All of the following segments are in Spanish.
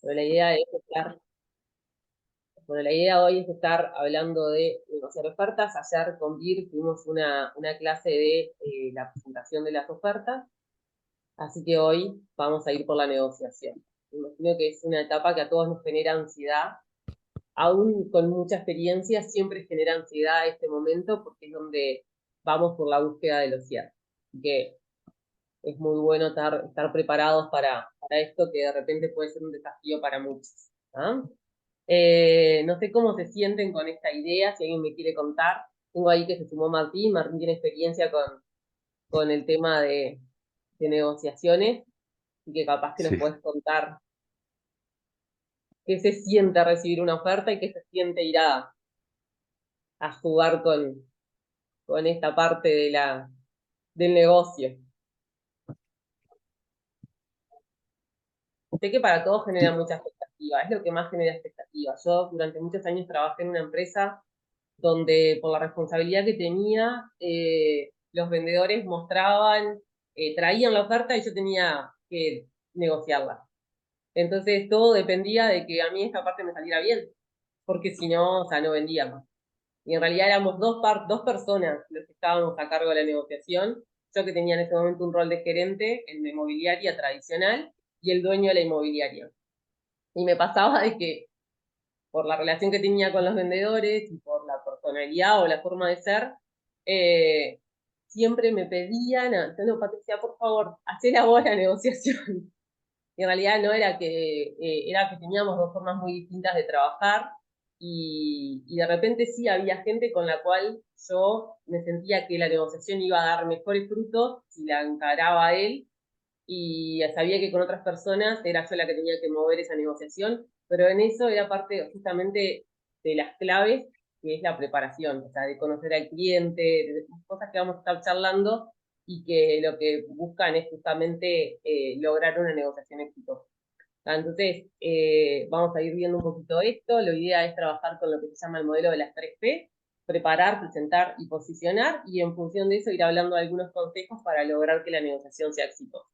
Pero la idea es estar, bueno, la idea hoy es estar hablando de negociar ofertas. Ayer con Vir tuvimos una clase de la presentación de las ofertas, así que hoy vamos a ir por la negociación. Me imagino que es una etapa que a todos nos genera ansiedad, aún con mucha experiencia, siempre genera ansiedad este momento porque es donde vamos por la búsqueda de los cierres. Así que es muy bueno estar preparados para esto que de repente puede ser un desafío para muchos. ¿Ah? No sé cómo se sienten con esta idea, si alguien me quiere contar. Tengo ahí que se sumó Martín. Martín tiene experiencia con el tema de negociaciones y que capaz que nos Sí. puedes contar qué se siente recibir una oferta y qué se siente ir a jugar con esta parte del negocio. Sé que para todos genera Sí. mucha expectativa, es lo que más genera expectativa. Yo durante muchos años trabajé en una empresa donde por la responsabilidad que tenía, los vendedores mostraban, traían la oferta y yo tenía que negociarla. Entonces todo dependía de que a mí esta parte me saliera bien, porque si no, o sea, no vendíamos. Y en realidad éramos dos personas los que estábamos a cargo de la negociación. Yo que tenía en ese momento un rol de gerente en la inmobiliaria tradicional y el dueño de la inmobiliaria. Y me pasaba de que por la relación que tenía con los vendedores y por la personalidad o la forma de ser, eh, siempre me pedían, no, Patricia, por favor, hacé la vos la negociación. Y en realidad no era era que teníamos dos formas muy distintas de trabajar y de repente sí había gente con la cual yo me sentía que la negociación iba a dar mejores frutos si la encaraba él y sabía que con otras personas era yo la que tenía que mover esa negociación, pero en eso era parte justamente de las claves, que es la preparación, o sea, de conocer al cliente, de cosas que vamos a estar charlando y que lo que buscan es justamente lograr una negociación exitosa. Entonces, vamos a ir viendo un poquito esto. La idea es trabajar con lo que se llama el modelo de las 3P, preparar, presentar y posicionar, y en función de eso ir hablando de algunos consejos para lograr que la negociación sea exitosa.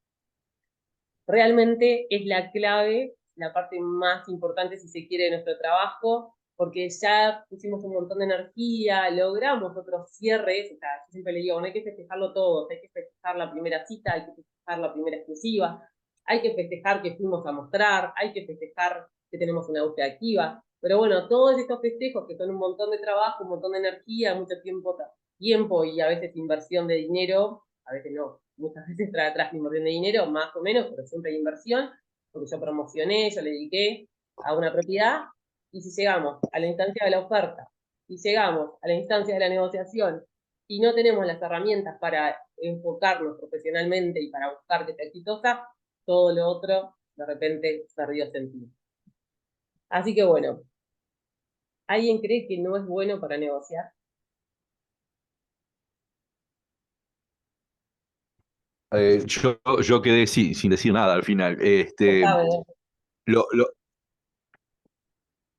Realmente es la clave, la parte más importante, si se quiere, de nuestro trabajo, porque ya pusimos un montón de energía, logramos otros cierres, o sea, yo siempre le digo, no hay que festejarlo todo, hay que festejar la primera cita, hay que festejar la primera exclusiva, hay que festejar que fuimos a mostrar, hay que festejar que tenemos una búsqueda activa, pero bueno, todos estos festejos que son un montón de trabajo, un montón de energía, mucho tiempo y a veces inversión de dinero, a veces no, muchas veces trae atrás la inversión de dinero, más o menos, pero siempre hay inversión, porque yo promocioné, yo le dediqué a una propiedad, y si llegamos a la instancia de la oferta, y llegamos a la instancia de la negociación, y no tenemos las herramientas para enfocarnos profesionalmente y para buscar que sea exitosa, todo lo otro de repente perdió sentido. Así que bueno, ¿alguien cree que no es bueno para negociar? Yo quedé sin decir nada al final. Contame. Lo,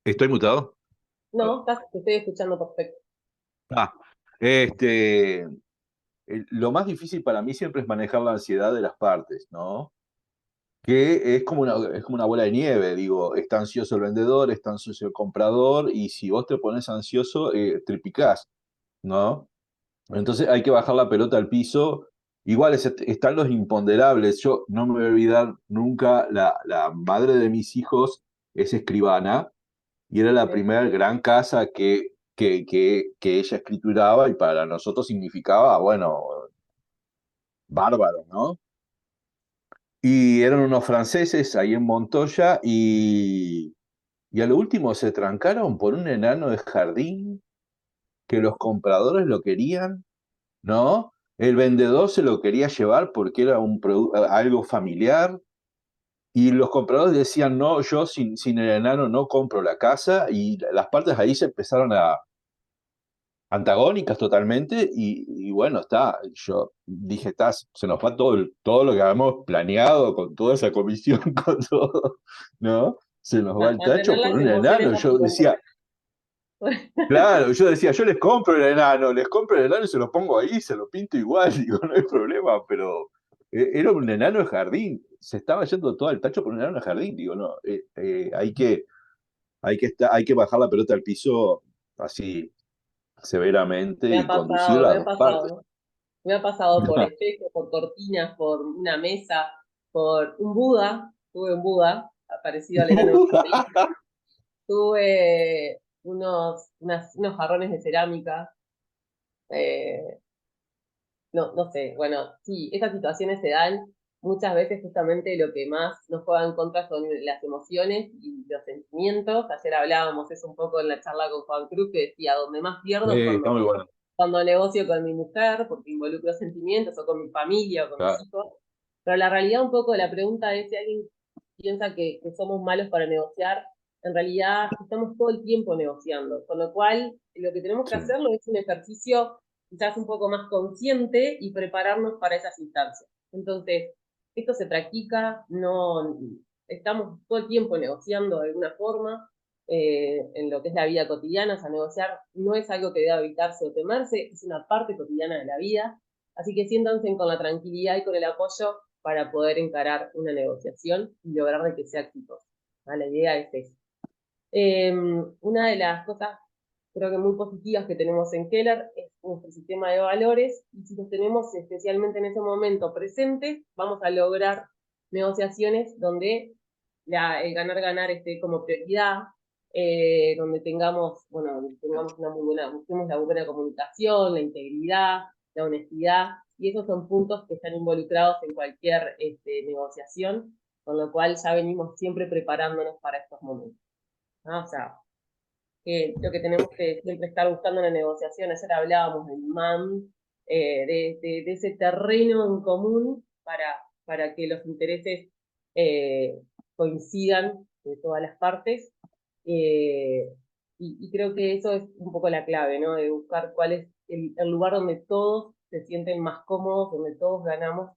¿Estoy mutado? No, te estoy escuchando perfecto. Ah, este, lo más difícil para mí siempre es manejar la ansiedad de las partes, ¿no? Que es como una bola de nieve, digo, está ansioso el vendedor, está ansioso el comprador, y si vos te pones ansioso, triplicás, ¿no? Entonces hay que bajar la pelota al piso. Igual están los imponderables. Yo no me voy a olvidar nunca, la madre de mis hijos es escribana y era la Sí. primera gran casa que ella escrituraba y para nosotros significaba, bueno, bárbaro, ¿no? Y eran unos franceses ahí en Montoya y a lo último se trancaron por un enano de jardín que los compradores lo querían, ¿no? El vendedor se lo quería llevar porque era algo familiar y los compradores decían, no, yo sin el enano no compro la casa y las partes ahí se empezaron a antagónicas totalmente y bueno, yo dije, se nos va todo lo que habíamos planeado con toda esa comisión, con todo, ¿no? Se nos va el Mantener tacho por las un emociones enano. bajo Yo control. decía, claro, yo decía, yo les compro el enano y se lo pongo ahí, se lo pinto igual, digo, no hay problema, pero Era un enano de jardín, se estaba yendo todo el tacho por un enano de jardín, digo, no, hay que bajar la pelota al piso así severamente Me ha y conducir pasado, me las ha dos partes. pasado. Me ha pasado por espejos, por cortinas, por una mesa, por un Buda. Tuve un Buda, parecido al enano de jardín. Tuve unos jarrones de cerámica. eh, no sé, bueno, sí, esas situaciones se dan. Muchas veces justamente lo que más nos juega en contra son las emociones y los sentimientos. Ayer hablábamos eso un poco en la charla con Juan Cruz, que decía, donde más pierdo es Está muy bueno. cuando negocio con mi mujer, porque involucro sentimientos, o con mi familia, o con mis Claro, hijos. Pero la realidad un poco de la pregunta es si alguien piensa que somos malos para negociar, en realidad estamos todo el tiempo negociando, con lo cual lo que tenemos que sí, hacerlo es un ejercicio quizás un poco más consciente y prepararnos para esas instancias. Entonces, esto se practica, no estamos todo el tiempo negociando de alguna forma, en lo que es la vida cotidiana. O sea, negociar no es algo que deba evitarse o temerse, es una parte cotidiana de la vida. Así que siéntanse con la tranquilidad y con el apoyo para poder encarar una negociación y lograr de que sea exitosa. La idea es esa. Una de las cosas, creo que muy positivas que tenemos en Keller es nuestro sistema de valores, y si los tenemos especialmente en ese momento presentes, vamos a lograr negociaciones donde el ganar-ganar esté como prioridad, donde tengamos, bueno, tengamos una muy buena, busquemos la buena comunicación, la integridad, la honestidad, y esos son puntos que están involucrados en cualquier negociación, con lo cual ya venimos siempre preparándonos para estos momentos, ¿no? O sea, lo que tenemos que siempre estar buscando en la negociación. Ayer hablábamos del MAM, de ese terreno en común para que los intereses coincidan de todas las partes. Eh, y creo que eso es un poco la clave, ¿no? De buscar cuál es el lugar donde todos se sienten más cómodos, donde todos ganamos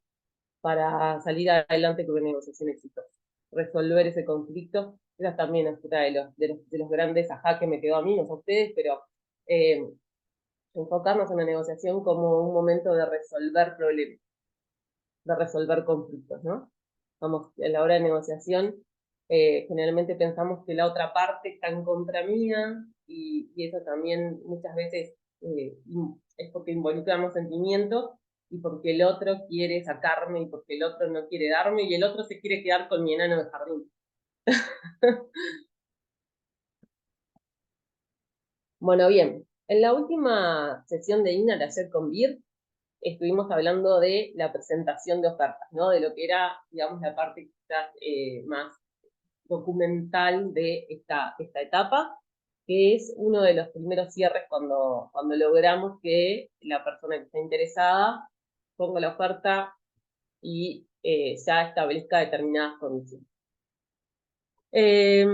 para salir adelante con una negociación exitosa. Resolver ese conflicto, esa también es otra de los grandes ajá que me quedó a mí, no sé a ustedes, pero eh, enfocarnos en la negociación como un momento de resolver problemas, de resolver conflictos, ¿no? Vamos, a la hora de negociación, generalmente pensamos que la otra parte está en contra mía, y eso también muchas veces es porque involucramos sentimientos y porque el otro quiere sacarme y porque el otro no quiere darme y el otro se quiere quedar con mi enano de jardín. Bueno, bien, en la última sesión de INA de ayer con BIR, estuvimos hablando de la presentación de ofertas, ¿no? De lo que era, digamos, la parte quizás más documental de esta etapa, que es uno de los primeros cierres cuando logramos que la persona que está interesada ponga la oferta y ya establezca determinadas condiciones. Eh,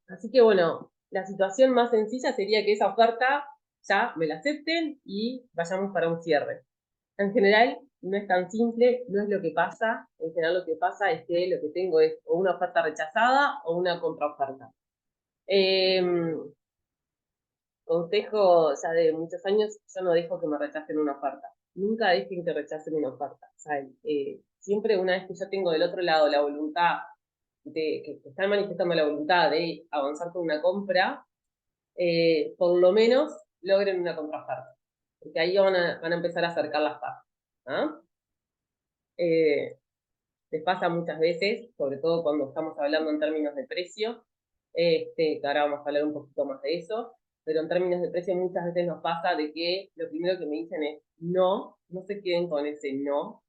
Así que bueno, la situación más sencilla sería que esa oferta ya me la acepten y vayamos para un cierre. En general, no es tan simple, no es lo que pasa. En general, lo que pasa es que lo que tengo es o una oferta rechazada o una contraoferta. Eh, Consejo ya de muchos años, yo no dejo que me rechacen una oferta. Nunca dejen que rechacen una oferta. O sea, siempre una vez que yo tengo del otro lado la voluntad que están manifestando la voluntad de avanzar con una compra, por lo menos logren una contraoferta. Porque ahí van a empezar a acercar las partes. ¿Ah? Eh, Les pasa muchas veces, sobre todo cuando estamos hablando en términos de precio, que ahora vamos a hablar un poquito más de eso, pero en términos de precio muchas veces nos pasa de que lo primero que me dicen es no, no se queden con ese no,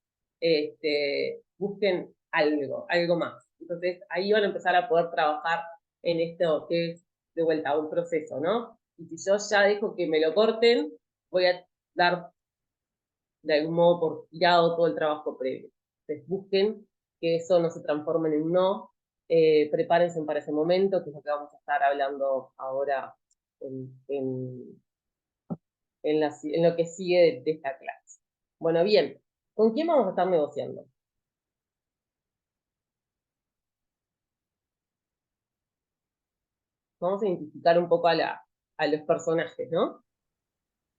busquen algo más. Entonces ahí van a empezar a poder trabajar en esto que es de vuelta un proceso, ¿no? Y si yo ya dejo que me lo corten, voy a dar de algún modo por tirado todo el trabajo previo. Entonces busquen que eso no se transforme en un no, prepárense para ese momento, que es lo que vamos a estar hablando ahora en, en, en lo que sigue de esta clase. Bueno, bien, ¿con quién vamos a estar negociando? Vamos a identificar un poco a los personajes, ¿no?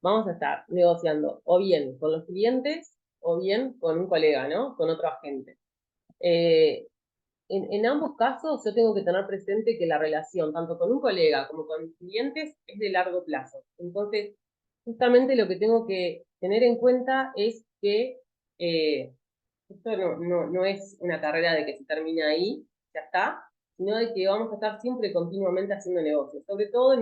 Vamos a estar negociando o bien con los clientes o bien con un colega, ¿no? Con otro agente. Eh, en ambos casos yo tengo que tener presente que la relación, tanto con un colega como con mis clientes, es de largo plazo. Entonces, justamente lo que tengo que tener en cuenta es que esto no es una carrera de que se termina ahí, ya está, sino de que vamos a estar siempre continuamente haciendo negocios. Sobre todo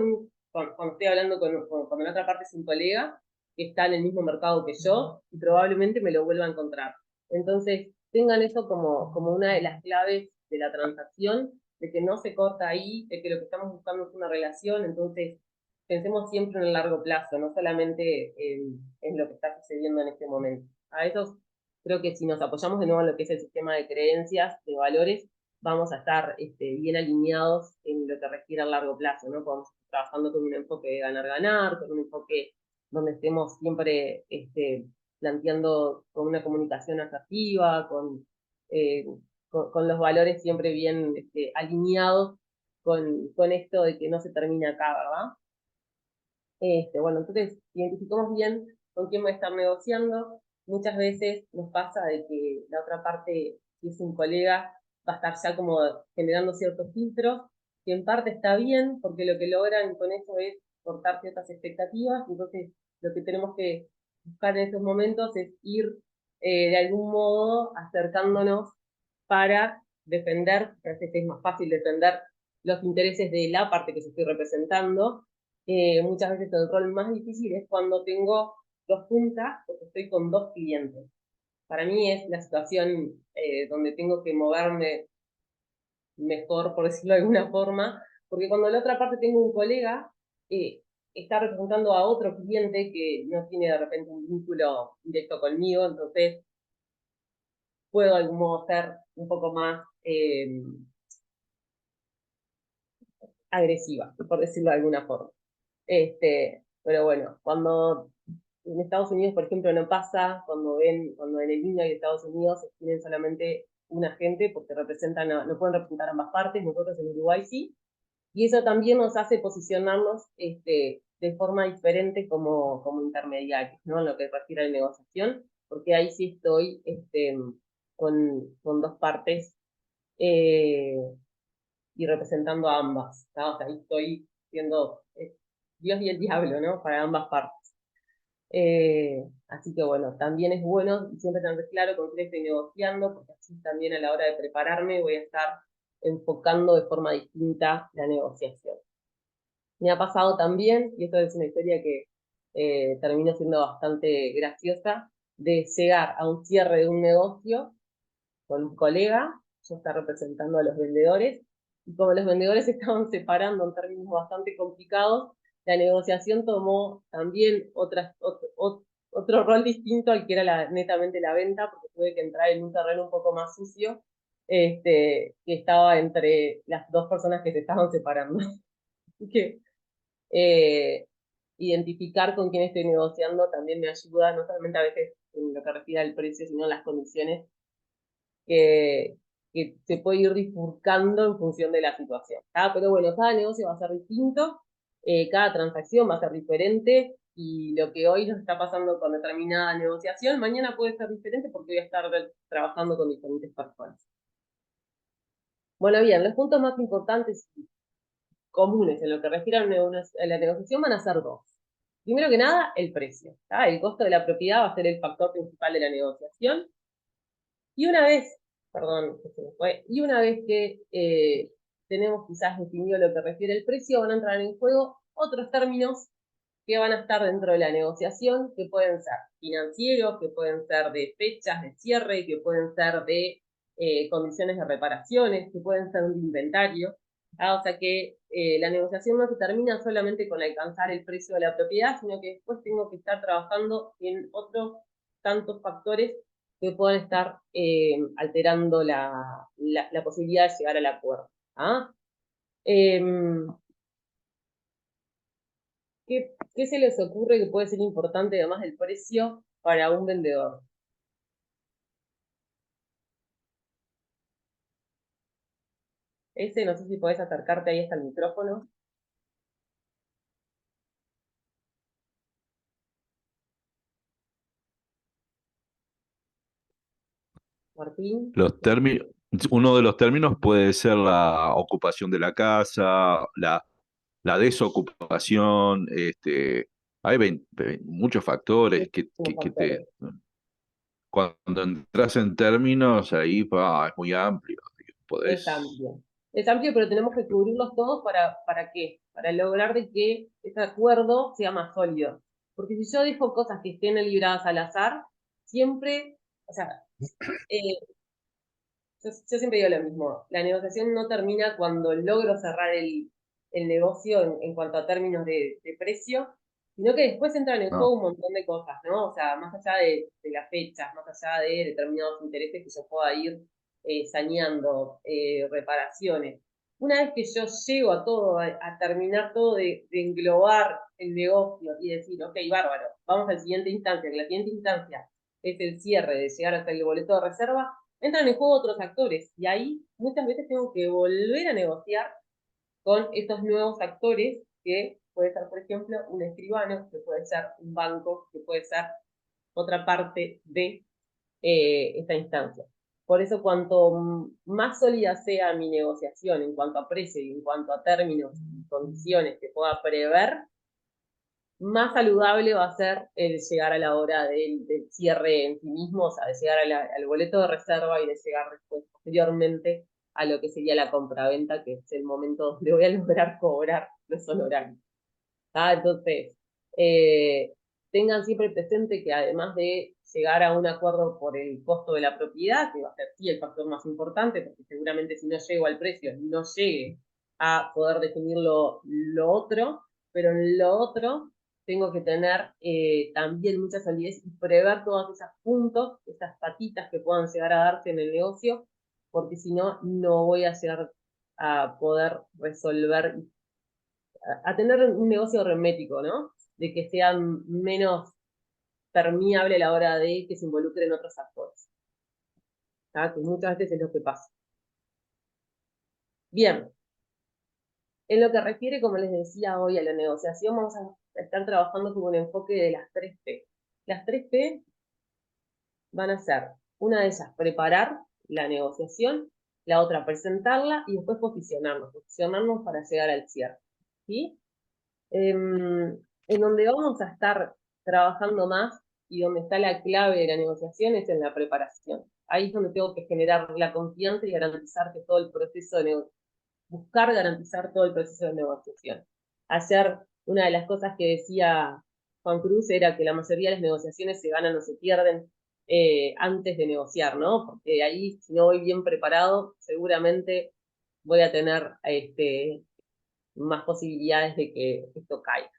cuando estoy hablando cuando la otra parte es un colega que está en el mismo mercado que yo y probablemente me lo vuelva a encontrar. Entonces, tengan eso como una de las claves de la transacción, de que no se corta ahí, de que lo que estamos buscando es una relación, entonces pensemos siempre en el largo plazo, no solamente en lo que está sucediendo en este momento. A eso creo que si nos apoyamos de nuevo en lo que es el sistema de creencias, de valores, vamos a estar bien alineados en lo que requiere a largo plazo, ¿no? Podemos estar trabajando con un enfoque de ganar-ganar, con un enfoque donde estemos siempre planteando con una comunicación asertiva, con los valores siempre bien alineados con esto de que no se termina acá, ¿verdad? Bueno, entonces identificamos bien con quién voy a estar negociando. Muchas veces nos pasa de que la otra parte, si es un colega, va a estar ya como generando ciertos filtros, que en parte está bien, porque lo que logran con eso es cortar ciertas expectativas. Entonces, lo que tenemos que buscar en estos momentos es ir de algún modo acercándonos para defender, a veces es más fácil defender los intereses de la parte que yo estoy representando. Muchas veces el rol más difícil es cuando tengo dos puntas, porque estoy con dos clientes. Para mí es la situación donde tengo que moverme mejor, por decirlo de alguna forma, porque cuando en la otra parte tengo un colega, está representando a otro cliente que no tiene de repente un vínculo directo conmigo, entonces puedo de algún modo ser un poco más agresiva, por decirlo de alguna forma. Pero bueno, cuando en Estados Unidos, por ejemplo, no pasa, cuando en el INDA y Estados Unidos tienen solamente un agente porque representan, no pueden representar ambas partes, nosotros en Uruguay sí, y eso también nos hace posicionarnos de forma diferente como intermediarios, ¿no? En lo que refiere a la negociación, porque ahí sí estoy con dos partes eh, y representando a ambas, ¿no? O sea, ahí estoy siendo Dios y el diablo, ¿no? Para ambas partes. Así que bueno, también es bueno siempre tener claro con quién estoy negociando, porque así también a la hora de prepararme voy a estar enfocando de forma distinta la negociación. Me ha pasado también, y esto es una historia que termina siendo bastante graciosa, de llegar a un cierre de un negocio con un colega, yo estaba representando a los vendedores, y como los vendedores se estaban separando en términos bastante complicados, la negociación tomó también otro rol distinto al que era netamente la venta, porque tuve que entrar en un terreno un poco más sucio, que estaba entre las dos personas que se estaban separando. Así que identificar con quién estoy negociando también me ayuda, no solamente a veces en lo que refiere al precio, sino en las condiciones que, que se puede ir bifurcando en función de la situación. Pero bueno, cada negocio va a ser distinto, cada transacción va a ser diferente y lo que hoy nos está pasando con determinada negociación, mañana puede ser diferente porque voy a estar trabajando con diferentes personas. Bueno, bien, los puntos más importantes y comunes en lo que refiere a la negociación van a ser dos. Primero que nada, el precio. El costo de la propiedad va a ser el factor principal de la negociación. Y una vez, perdón, y una vez que tenemos quizás definido lo que refiere al precio, van a entrar en juego otros términos que van a estar dentro de la negociación, que pueden ser financieros, que pueden ser de fechas de cierre, que pueden ser de condiciones de reparaciones, que pueden ser de inventario. O sea que la negociación no se termina solamente con alcanzar el precio de la propiedad, sino que después tengo que estar trabajando en otros tantos factores que puedan estar alterando la posibilidad de llegar al acuerdo. ¿Ah? Eh, ¿Qué se les ocurre que puede ser importante además del precio para un vendedor? No sé si podés acercarte ahí hasta el micrófono. Martín. Los términos, uno de los términos puede ser la ocupación de la casa, la desocupación, hay muchos factores Muchísimos que te, factores. cuando entras en términos, ahí es muy amplio. Es Podés, amplio. Es amplio, pero tenemos que cubrirlos todos ¿para qué? Para lograr de que ese acuerdo sea más sólido. Porque si yo dejo cosas que estén libradas al azar, siempre, o sea, eh, yo siempre digo lo mismo, la negociación no termina cuando logro cerrar el negocio en cuanto a términos de precio, sino que después entran en juego no. un montón de cosas, ¿no? O sea, más allá de las fechas, más allá de determinados intereses que yo pueda ir saneando, reparaciones. Una vez que yo llego a todo, a terminar todo de englobar el negocio y decir, ok, bárbaro, vamos a la siguiente instancia, que la siguiente instancia es el cierre de llegar hasta el boleto de reserva, entran en juego otros actores y ahí muchas veces tengo que volver a negociar con estos nuevos actores que puede ser, por ejemplo, un escribano, que puede ser un banco, que puede ser otra parte de esta instancia. Por eso, cuanto más sólida sea mi negociación en cuanto a precio y en cuanto a términos y condiciones que pueda prever, más saludable va a ser el llegar a la hora del cierre en sí mismo, o sea, de llegar al boleto de reserva y de llegar después, posteriormente, a lo que sería la compraventa, que es el momento donde voy a lograr cobrar los honorarios. ¿Ah? Entonces, eh, tengan siempre presente que además de llegar a un acuerdo por el costo de la propiedad, que va a ser sí el factor más importante, porque seguramente si no llego al precio, no llegue a poder definir lo otro, pero en lo otro tengo que tener también mucha solidez y prever todos esos puntos, esas patitas que puedan llegar a darse en el negocio, porque si no, no voy a llegar a poder resolver a tener un negocio hermético, ¿no? De que sea menos permeable a la hora de que se involucren otros actores. ¿Tá? Que muchas veces es lo que pasa. Bien, en lo que refiere, como les decía hoy, a la negociación, vamos a estar trabajando con un enfoque de las 3P. Las 3P van a ser, una de ellas, preparar la negociación, la otra, presentarla y después posicionarnos para llegar al cierre. ¿Sí? En donde vamos a estar trabajando más y donde está la clave de la negociación es en la preparación. Ahí es donde tengo que generar la confianza y garantizar que todo el proceso de buscar garantizar todo el proceso de negociación. Ayer, una de las cosas que decía Juan Cruz era que la mayoría de las negociaciones se ganan o se pierden antes de negociar, ¿no? Porque ahí, si no voy bien preparado, seguramente voy a tener más posibilidades de que esto caiga.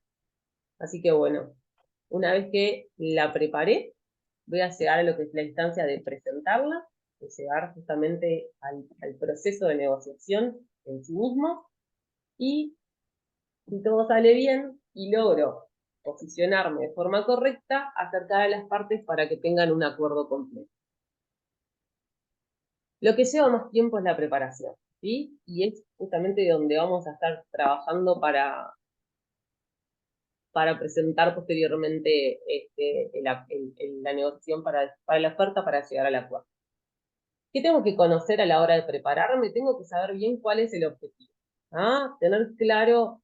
Así que bueno, una vez que la preparé, voy a llegar a lo que es la instancia de presentarla, de llegar justamente al proceso de negociación en sí mismo, y si todo sale bien y logro posicionarme de forma correcta, acercar a las partes para que tengan un acuerdo completo. Lo que lleva más tiempo es la preparación, ¿sí? Y es justamente donde vamos a estar trabajando para presentar posteriormente la negociación para la oferta para llegar al acuerdo. ¿Qué tengo que conocer a la hora de prepararme? Tengo que saber bien cuál es el objetivo. ¿Ah? Tener claro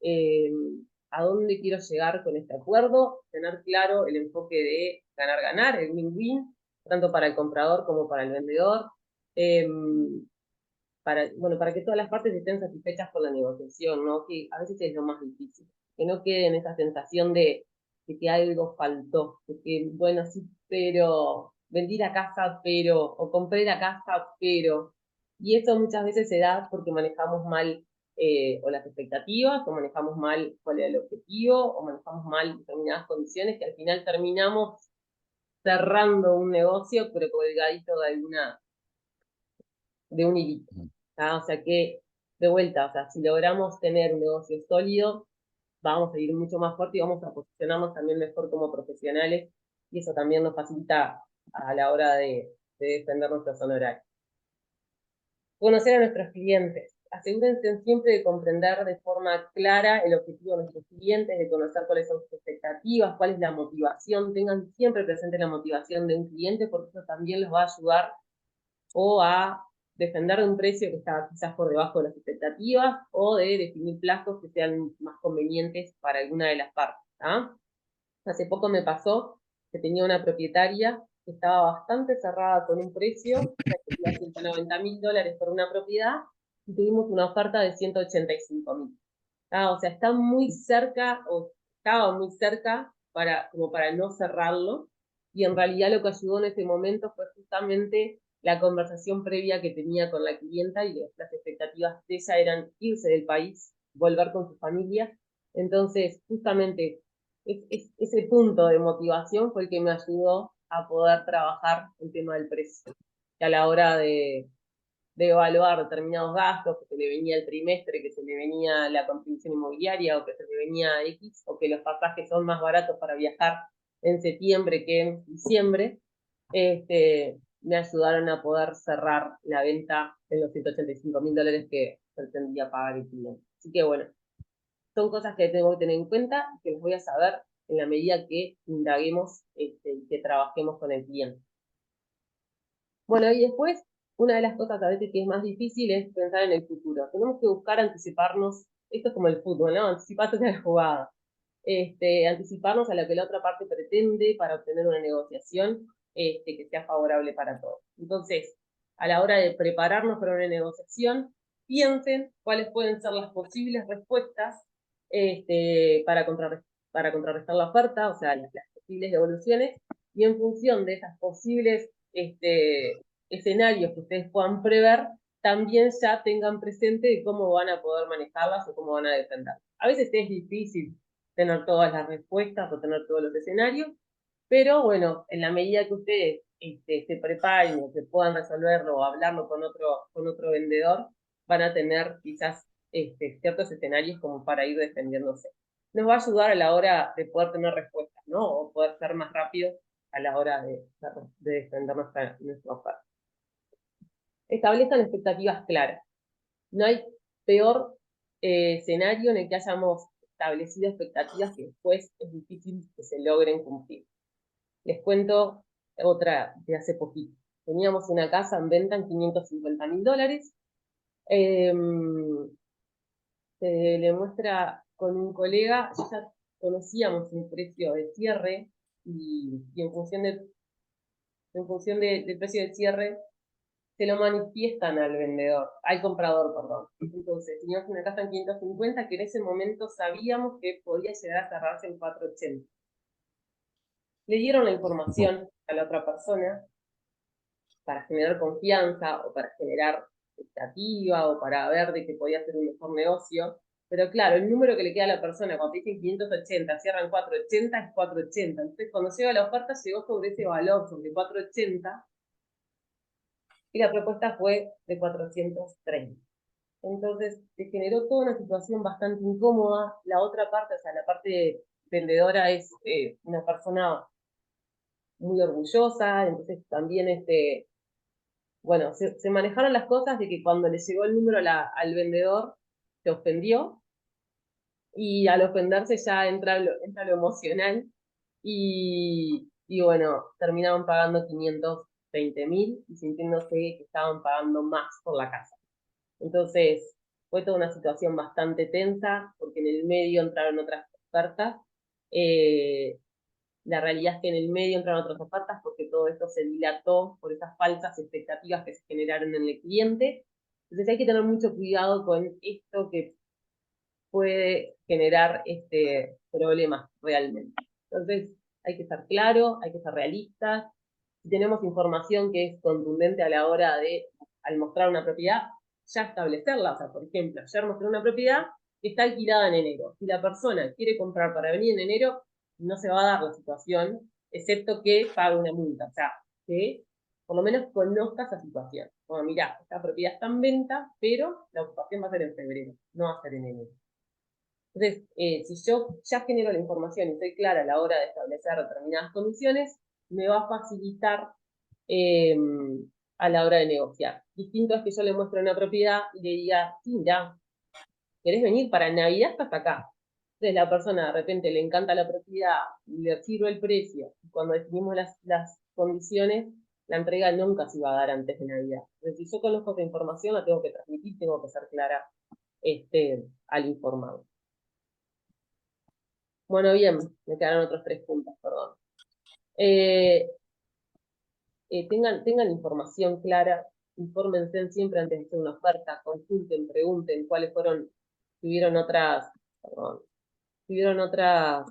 a dónde quiero llegar con este acuerdo, tener claro el enfoque de ganar-ganar, el win-win, tanto para el comprador como para el vendedor, eh, para que todas las partes estén satisfechas con la negociación, ¿no? Que a veces es lo más difícil, que no quede en esa sensación de que algo faltó, de que, bueno, sí, pero vendí la casa, pero, o compré la casa, pero, y eso muchas veces se da porque manejamos mal o las expectativas, o manejamos mal cuál era el objetivo, o manejamos mal determinadas condiciones que al final terminamos cerrando un negocio, pero colgadito de un hilito. O sea que, de vuelta, o sea, si logramos tener un negocio sólido, vamos a ir mucho más fuerte y vamos a posicionarnos también mejor como profesionales y eso también nos facilita a la hora de defender nuestros honorarios. Conocer a nuestros clientes. Asegúrense siempre de comprender de forma clara el objetivo de nuestros clientes, de conocer cuáles son sus expectativas, cuál es la motivación. Tengan siempre presente la motivación de un cliente porque eso también los va a ayudar o a defender de un precio que está quizás por debajo de las expectativas, o de definir plazos que sean más convenientes para alguna de las partes. ¿Ah? Hace poco me pasó que tenía una propietaria que estaba bastante cerrada con un precio, o sea, que pedía $190.000 por una propiedad, y tuvimos una oferta de 185.000. Ah, o sea, está muy cerca, o estaba muy cerca como para no cerrarlo, y en realidad lo que ayudó en ese momento fue justamente la conversación previa que tenía con la clienta, y las expectativas de ella eran irse del país, volver con su familia. Entonces, justamente ese punto de motivación fue el que me ayudó a poder trabajar el tema del precio. Y a la hora de evaluar determinados gastos, que se le venía el trimestre, que se le venía la contribución inmobiliaria, o que se le venía X, o que los pasajes son más baratos para viajar en septiembre que en diciembre, me ayudaron a poder cerrar la venta en los $185.000 que pretendía pagar el cliente. Así que bueno, son cosas que tengo que tener en cuenta y que les voy a saber en la medida que indaguemos y que trabajemos con el cliente. Bueno, y después, una de las cosas a veces que es más difícil es pensar en el futuro. Tenemos que buscar anticiparnos, esto es como el fútbol, ¿no? Anticiparte a la jugada. Anticiparnos a lo que la otra parte pretende para obtener una negociación que sea favorable para todos. Entonces, a la hora de prepararnos para una negociación, piensen cuáles pueden ser las posibles respuestas para contrarrestar la oferta, o sea, las posibles devoluciones, y en función de esas posibles escenarios que ustedes puedan prever, también ya tengan presente de cómo van a poder manejarlas o cómo van a defenderlas. A veces es difícil tener todas las respuestas o tener todos los escenarios, pero bueno, en la medida que ustedes se preparen o que puedan resolverlo o hablarlo con otro vendedor, van a tener quizás ciertos escenarios como para ir defendiéndose. Nos va a ayudar a la hora de poder tener respuestas, ¿no? O poder ser más rápido a la hora de defender nuestra oferta. Establezcan expectativas claras. No hay peor escenario en el que hayamos establecido expectativas que después es difícil que se logren cumplir. Les cuento otra de hace poquito. Teníamos una casa en venta en $550.000. Se le muestra con un colega, ya conocíamos un precio de cierre y en función del precio de cierre se lo manifiestan al vendedor, al comprador, perdón. Entonces, teníamos una casa en 550 que en ese momento sabíamos que podía llegar a cerrarse en 480. Le dieron la información a la otra persona para generar confianza o para generar expectativa o para ver de que podía ser un mejor negocio. Pero claro, el número que le queda a la persona cuando te dicen 580, cierran 480, es 480. Entonces, cuando llega la oferta, llegó sobre ese valor, sobre 480, y la propuesta fue de 430. Entonces, se generó toda una situación bastante incómoda. La otra parte, o sea, la parte vendedora es una persona muy orgullosa, entonces también, bueno, se manejaron las cosas de que cuando le llegó el número al vendedor, se ofendió, y al ofenderse ya entra lo emocional, y bueno, terminaban pagando 520.000 y sintiéndose que estaban pagando más por la casa. Entonces, fue toda una situación bastante tensa, porque en el medio entraron otras ofertas. Eh, la realidad es que en el medio entraron otras ofertas porque todo esto se dilató por esas falsas expectativas que se generaron en el cliente. Entonces hay que tener mucho cuidado con esto que puede generar problemas realmente. Entonces hay que estar claro, hay que ser realistas. Si tenemos información que es contundente a la hora de, al mostrar una propiedad, ya establecerla. O sea, por ejemplo, ayer mostré una propiedad que está alquilada en enero. Si la persona quiere comprar para venir en enero, no se va a dar la situación, excepto que pague una multa. O sea, que por lo menos conozca esa situación. Bueno, mira, esta propiedad está en venta, pero la ocupación va a ser en febrero, no va a ser en enero. Entonces, si yo ya genero la información y estoy clara a la hora de establecer determinadas condiciones, me va a facilitar eh, a la hora de negociar. Distinto es que yo le muestre una propiedad y le diga, sí, mira, ¿querés venir para Navidad? Hasta acá. Entonces la persona de repente le encanta la propiedad, le sirve el precio, y cuando definimos las condiciones, la entrega nunca se iba a dar antes de Navidad. Entonces, si yo conozco esa información, la tengo que transmitir, tengo que ser clara al informado. Bueno, bien, me quedaron otros 3 puntos, perdón. Tengan información clara, infórmense siempre antes de hacer una oferta, consulten, pregunten cuáles fueron, si hubieron otras, perdón, si hubieron otras,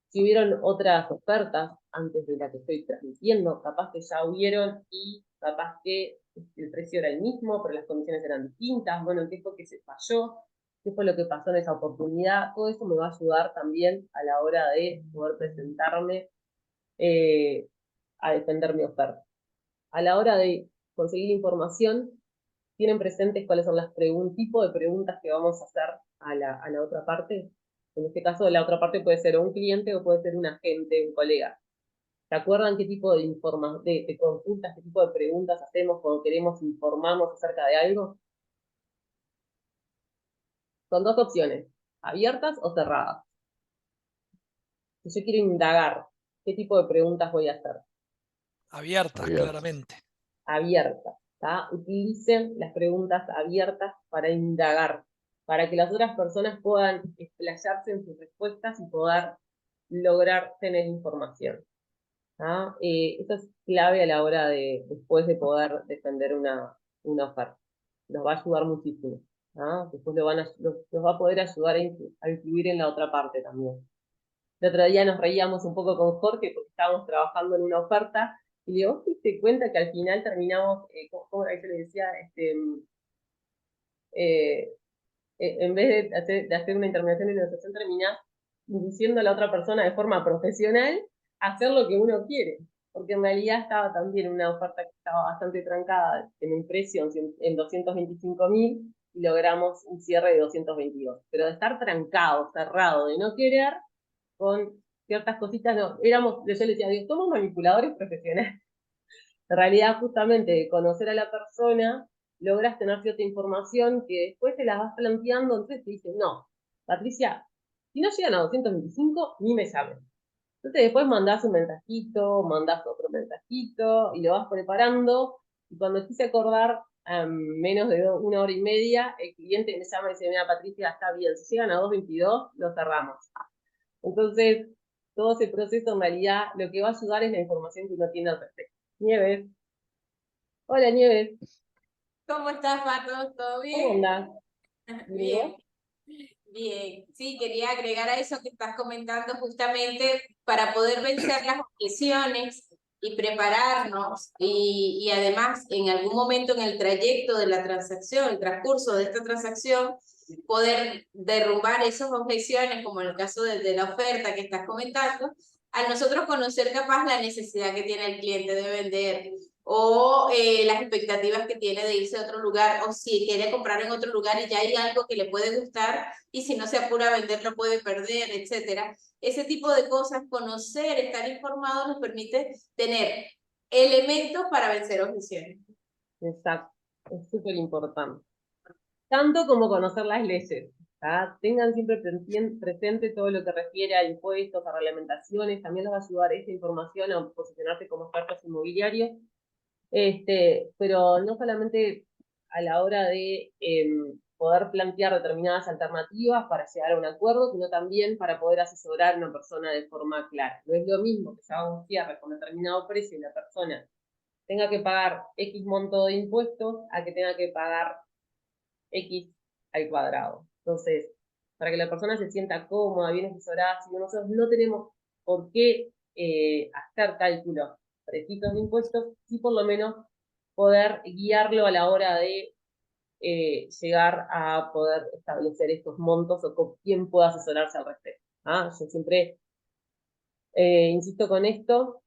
si hubieron otras ofertas antes de la que estoy transmitiendo, capaz que ya hubieron y capaz que el precio era el mismo, pero las condiciones eran distintas, bueno, qué fue que se falló, qué fue lo que pasó en esa oportunidad, todo eso me va a ayudar también a la hora de poder presentarme a defender mi oferta. A la hora de conseguir información, tienen presentes cuáles son las tipo de preguntas que vamos a hacer a la otra parte. En este caso, la otra parte puede ser un cliente o puede ser un agente, un colega. ¿Se acuerdan qué tipo de consultas, qué tipo de preguntas hacemos cuando queremos informarnos acerca de algo? Son 2 opciones, abiertas o cerradas. Si yo quiero indagar, ¿qué tipo de preguntas voy a hacer? Abiertas, claramente. Abiertas. Utilicen las preguntas abiertas para indagar, para que las otras personas puedan explayarse en sus respuestas y poder lograr tener información. Esto es clave a la hora de, después de poder defender una oferta. Nos va a ayudar muchísimo. Después los va a poder ayudar a influir en la otra parte también. El otro día nos reíamos un poco con Jorge porque estábamos trabajando en una oferta y le digo, ¿vos te diste cuenta que al final terminamos, ¿cómo era que yo le decía? Eh, en vez de hacer una intermediación y negociación, terminás induciendo a la otra persona de forma profesional a hacer lo que uno quiere. Porque en realidad estaba también una oferta que estaba bastante trancada en un precio en 225.000 y logramos un cierre de 222. Pero de estar trancado, cerrado, de no querer, con ciertas cositas, no, yo le decía, Dios, somos manipuladores profesionales. En realidad, justamente, de conocer a la persona, logras tener cierta información que después te la vas planteando, entonces te dicen, no, Patricia, si no llegan a 225, ni me llamen. Entonces después mandás un mensajito, mandás otro mensajito, y lo vas preparando, y cuando quise acordar, menos de 1 hora y media, el cliente me llama y dice, mira, Patricia, está bien, si llegan a 222, lo cerramos. Entonces, todo ese proceso en realidad lo que va a ayudar es la información que uno tiene al respecto. Nieves. Hola, Nieves. ¿Cómo estás, Pato? ¿Todo bien? ¿Cómo andás? Bien, bien. Sí, quería agregar a eso que estás comentando justamente para poder vencer las objeciones y prepararnos y además en algún momento en el trayecto de la transacción, el transcurso de esta transacción, poder derrumbar esas objeciones, como en el caso de la oferta que estás comentando, al nosotros conocer capaz la necesidad que tiene el cliente de vender o las expectativas que tiene de irse a otro lugar, o si quiere comprar en otro lugar y ya hay algo que le puede gustar, y si no se apura a vender lo puede perder, etcétera. Ese tipo de cosas, conocer, estar informado nos permite tener elementos para vencer objeciones. Exacto, es súper importante. Tanto como conocer las leyes. Tengan siempre presente todo lo que refiere a impuestos, a reglamentaciones, también les va a ayudar esta información a posicionarse como expertos inmobiliarios. Pero no solamente a la hora de poder plantear determinadas alternativas para llegar a un acuerdo, sino también para poder asesorar a una persona de forma clara. No es lo mismo que se haga un cierre con determinado precio y la persona tenga que pagar X monto de impuestos a que tenga que pagar X al cuadrado. Entonces, para que la persona se sienta cómoda, bien asesorada, si nosotros no tenemos por qué hacer cálculos precisos de impuestos, sí por lo menos poder guiarlo a la hora de llegar a poder establecer estos montos o con quién pueda asesorarse al respecto. Yo siempre insisto con esto,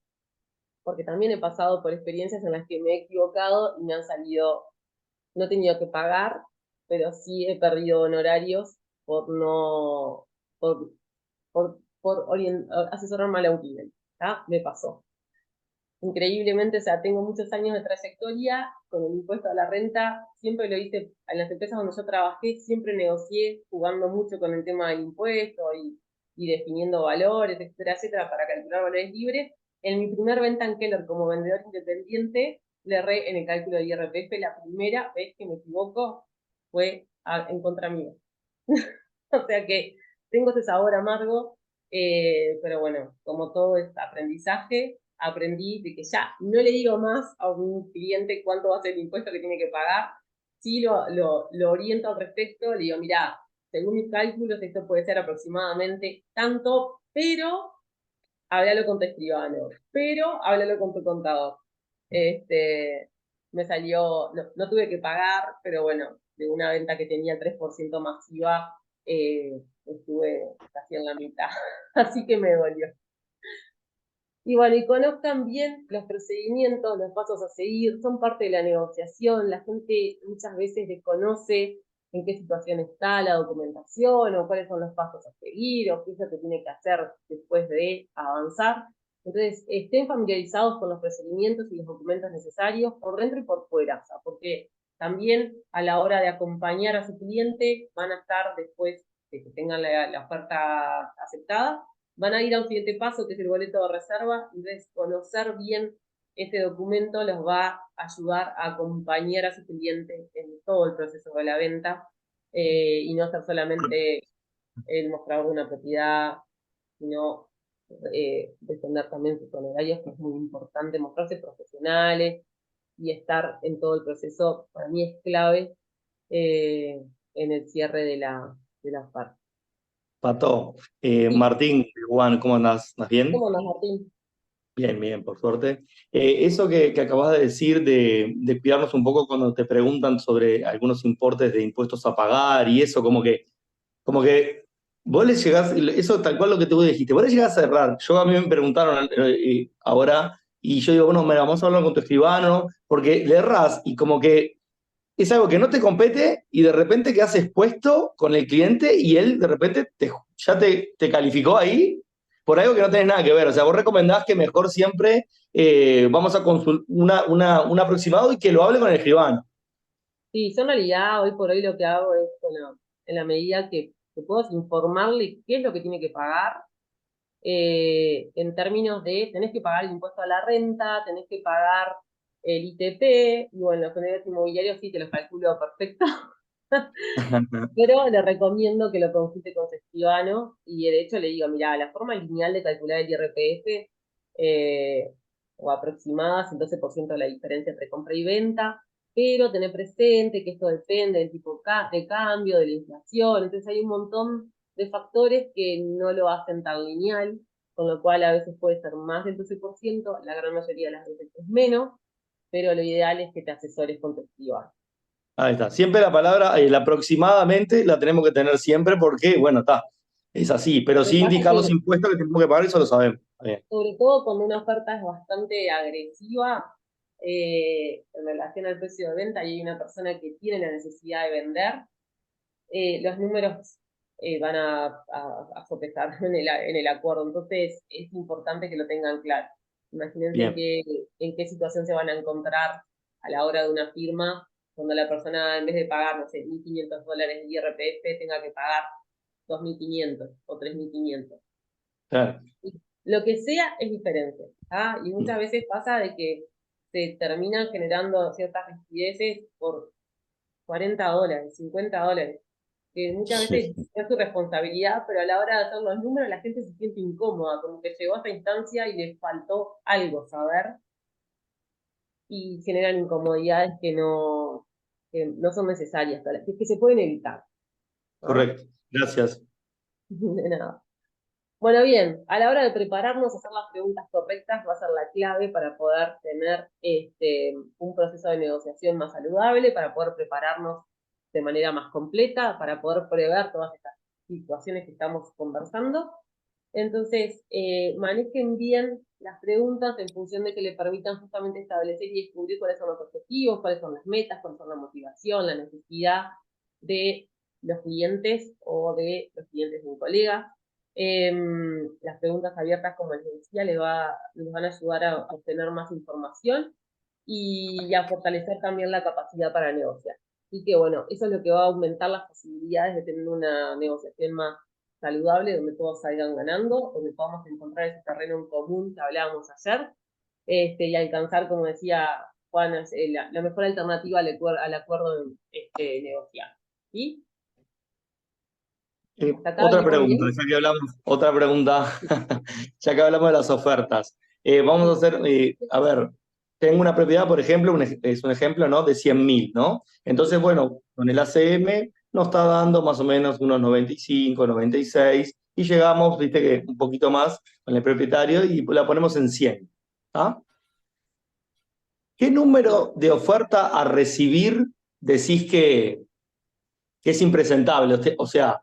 porque también he pasado por experiencias en las que me he equivocado y me han salido, no he tenido que pagar, pero sí he perdido honorarios por no, por asesorar mal a un cliente. Me pasó. Increíblemente, o sea, tengo muchos años de trayectoria con el impuesto a la renta, siempre lo hice en las empresas donde yo trabajé, siempre negocié jugando mucho con el tema del impuesto y definiendo valores, etcétera, etcétera, para calcular valores libres, En mi primer venta en Keller como vendedor independiente, le erré en el cálculo de IRPF. La primera vez que me equivoco fue en contra mío. O sea que tengo ese sabor amargo, pero bueno, como todo es aprendizaje, aprendí de que ya no le digo más a un cliente cuánto va a ser el impuesto que tiene que pagar. Sí lo oriento al respecto, le digo, mira, según mis cálculos esto puede ser aproximadamente tanto, pero háblalo con tu escribano, pero háblalo con tu contador. Me salió, no tuve que pagar, pero bueno, de una venta que tenía 3% masiva, estuve casi en la mitad, así que me dolió. Y bueno, y conozcan bien los procedimientos, los pasos a seguir, son parte de la negociación. La gente muchas veces desconoce en qué situación está la documentación o cuáles son los pasos a seguir o qué es lo que tiene que hacer después de avanzar. Entonces, estén familiarizados con los procedimientos y los documentos necesarios por dentro y por fuera, o sea, porque también a la hora de acompañar a su cliente van a estar después de que tengan la oferta aceptada, van a ir a un siguiente paso, que es el boleto de reserva. Entonces, conocer bien este documento los va a ayudar a acompañar a su cliente en todo el proceso de la venta, y no ser solamente el mostrador de una propiedad, sino defender también sus honorarios, que es muy importante, mostrarse profesionales y estar en todo el proceso. Para mí es clave en el cierre de la oferta. Pato, Sí. Martín, Juan, ¿cómo andás? ¿Estás bien? ¿Cómo andas, Martín? Bien, bien, por suerte. Eso que acabas de decir de cuidarnos un poco cuando te preguntan sobre algunos importes de impuestos a pagar y eso, como que vos le llegás, eso tal cual lo que tú dijiste, vos le llegás a cerrar. A mí me preguntaron ahora y yo digo, bueno, mira, vamos a hablar con tu escribano, porque le errás y como que es algo que no te compete y de repente quedas expuesto con el cliente y él de repente ya te calificó ahí por algo que no tenés nada que ver. O sea, vos recomendás que mejor siempre vamos a consultar un aproximado y que lo hable con el escribano. Sí, yo en realidad hoy por hoy lo que hago es, bueno, en la medida que puedo informarle qué es lo que tiene que pagar, en términos de tenés que pagar el impuesto a la renta, tenés que pagar el ITP, y bueno, los fondos inmobiliarios sí te los calculo perfecto, pero le recomiendo que lo consulte con su escribano, y de hecho le digo, mira, la forma lineal de calcular el IRPF, o aproximada, es el 12% de la diferencia entre compra y venta, pero tener presente que esto depende del tipo de cambio, de la inflación. Entonces hay un montón de factores que no lo hacen tan lineal, con lo cual a veces puede ser más del 12%, la gran mayoría de las veces es menos, pero lo ideal es que te asesores con tu escribano. Ahí está. Siempre la palabra, el aproximadamente, la tenemos que tener siempre porque, bueno, está, es así, pero Lo que sí pasa es indicar los que, impuestos que tenemos que pagar, eso lo sabemos. Está bien. sobre todo cuando una oferta es bastante agresiva, en relación al precio de venta, y hay una persona que tiene la necesidad de vender, los números van a sopesar en el acuerdo. Entonces es importante que lo tengan claro. Imagínense Bien. en qué situación se van a encontrar a la hora de una firma, cuando la persona, en vez de pagar, no sé, $1.500 de IRPF, tenga que pagar 2.500 o 3.500. Claro. Lo que sea es diferente, ¿ah? Y muchas veces pasa de que se terminan generando ciertas rigideces por $40, $50, que muchas Sí. veces es su responsabilidad, pero a la hora de hacer los números la gente se siente incómoda, como que llegó a esta instancia y le faltó algo saber, y generan incomodidades que no son necesarias, que se pueden evitar, ¿no? Correcto. Gracias. De nada. Bueno, bien, a la hora de prepararnos, hacer las preguntas correctas va a ser la clave para poder tener un proceso de negociación más saludable, para poder prepararnos de manera más completa, para poder prever todas estas situaciones que estamos conversando. Entonces, manejen bien las preguntas en función de que le permitan justamente establecer y descubrir cuáles son los objetivos, cuáles son las metas, cuáles son la motivación, la necesidad de los clientes o de los clientes de un colega. Las preguntas abiertas, como les decía, les van a ayudar a obtener más información y a fortalecer también la capacidad para negociar. Así que bueno, eso es lo que va a aumentar las posibilidades de tener una negociación más saludable, donde todos salgan ganando, donde podamos encontrar ese terreno en común que hablábamos ayer, y alcanzar, como decía Juan, la mejor alternativa al acuerdo negociado. ¿Sí? Hasta acá Otra venimos bien. pregunta, otra pregunta, ya que hablamos de las ofertas. Vamos a hacer, a ver, tengo una propiedad, por ejemplo, es un ejemplo, ¿no? De 100.000, ¿no? Entonces, bueno, con el ACM nos está dando más o menos unos 95, 96, y llegamos, viste que un poquito más con el propietario y la ponemos en 100. ¿Ah? ¿Qué número de oferta a recibir decís que es impresentable? O sea,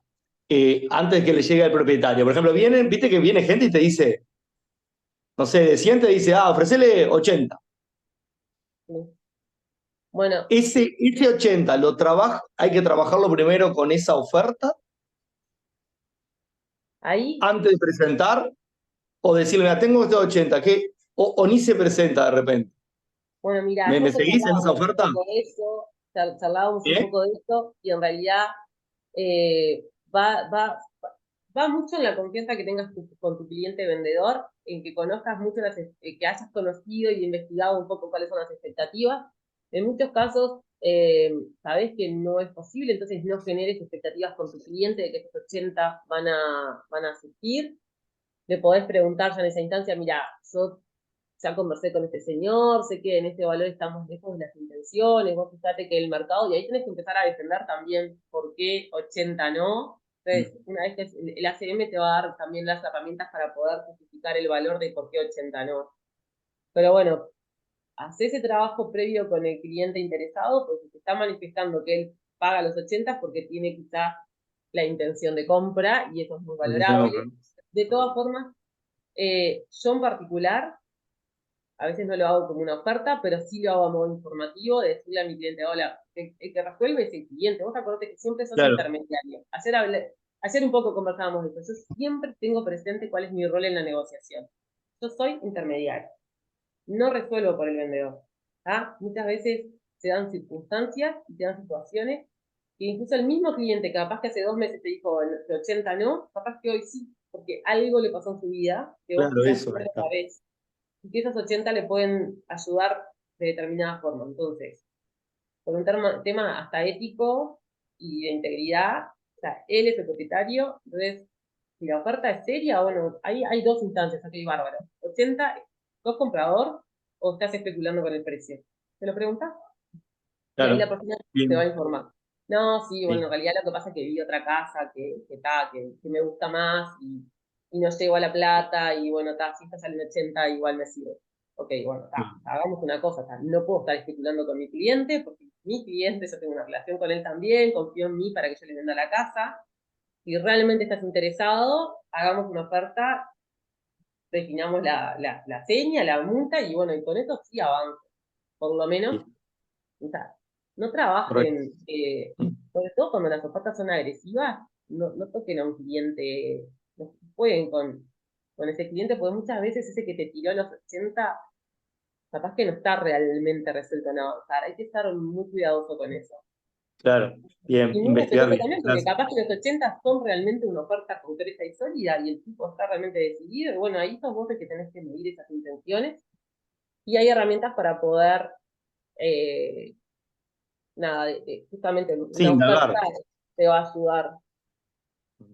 antes que le llegue al propietario. Por ejemplo, viste que viene gente y te dice, no sé, de 100 te dice, ofrecele 80. Bueno, Ese 80 hay que trabajarlo primero con esa oferta ahí, antes de presentar, o decirle, mira, tengo este 80, o ni se presenta de repente. bueno, mira, ¿Me nosotros seguís en esa charlábamos un oferta? poco de eso, charlábamos un ¿Bien? poco de esto, y en realidad va, va, va mucho en la confianza que tengas con tu cliente vendedor, en que conozcas mucho, que hayas conocido y investigado un poco cuáles son las expectativas. En muchos casos, sabes que no es posible, entonces no generes expectativas con tu cliente de que estos 80 van a asistir. Le podés preguntar ya en esa instancia, mira, yo ya conversé con este señor, sé que en este valor estamos lejos de las intenciones, vos fíjate que el mercado, y ahí tenés que empezar a defender también por qué 80 no. Entonces, una vez que el ACM te va a dar también las herramientas para poder justificar el valor de por qué 80 no. Pero bueno, haz ese trabajo previo con el cliente interesado, porque te está manifestando que él paga los 80 porque tiene quizá la intención de compra, y eso es muy valorable. De todas formas, yo en particular, a veces no lo hago como una oferta, pero sí lo hago a modo informativo, de decirle a mi cliente, hola, el que resuelve es el cliente, vos acordate que siempre sos Claro. intermediario. Ayer un poco conversábamos de eso, yo siempre tengo presente cuál es mi rol en la negociación. Yo soy intermediario, no resuelvo por el vendedor. Muchas veces se dan circunstancias y se dan situaciones que incluso el mismo cliente, capaz que hace 2 meses te dijo de 80 no, capaz que hoy sí, porque algo le pasó en su vida que vos Claro, quizás eso. no lo sabés, y que esos 80 le pueden ayudar de determinada forma. Entonces, por un tema hasta ético y de integridad, o sea, él es el propietario, entonces, si la oferta es seria, bueno, ahí hay 2 instancias, aquí bárbaro. 80, ¿sos comprador o estás especulando con el precio? ¿Te lo preguntas? Y ahí Claro. la persona te va a Bien. informar. No, sí, bueno, Sí. en realidad lo que pasa es que vi otra casa que me gusta más y no llego a la plata y bueno, si esta sale en 80 igual me sirve. Ok, bueno, hagamos una cosa, no puedo estar especulando con mi cliente porque mi cliente, yo tengo una relación con él también, confío en mí para que yo le venda la casa. Si realmente estás interesado, hagamos una oferta, definamos la seña, la multa y bueno, y con eso sí avanzo. Por lo menos, Sí. o sea, no Correcto. trabajen, sobre todo cuando las ofertas son agresivas, no toquen a un cliente, no jueguen con ese cliente, porque muchas veces ese que te tiró los 80, capaz que no está realmente resuelto en avanzar. Hay que estar muy cuidadoso con eso. Claro. Bien, Y muy investigar respetuoso bien. también, porque Gracias. capaz que los 80 son realmente una oferta concreta y sólida y el tipo está realmente decidido. Y bueno, ahí sos vos el que tenés que medir esas intenciones. Y hay herramientas para poder, eh, nada, justamente Sí, una oferta indagar. te va a ayudar.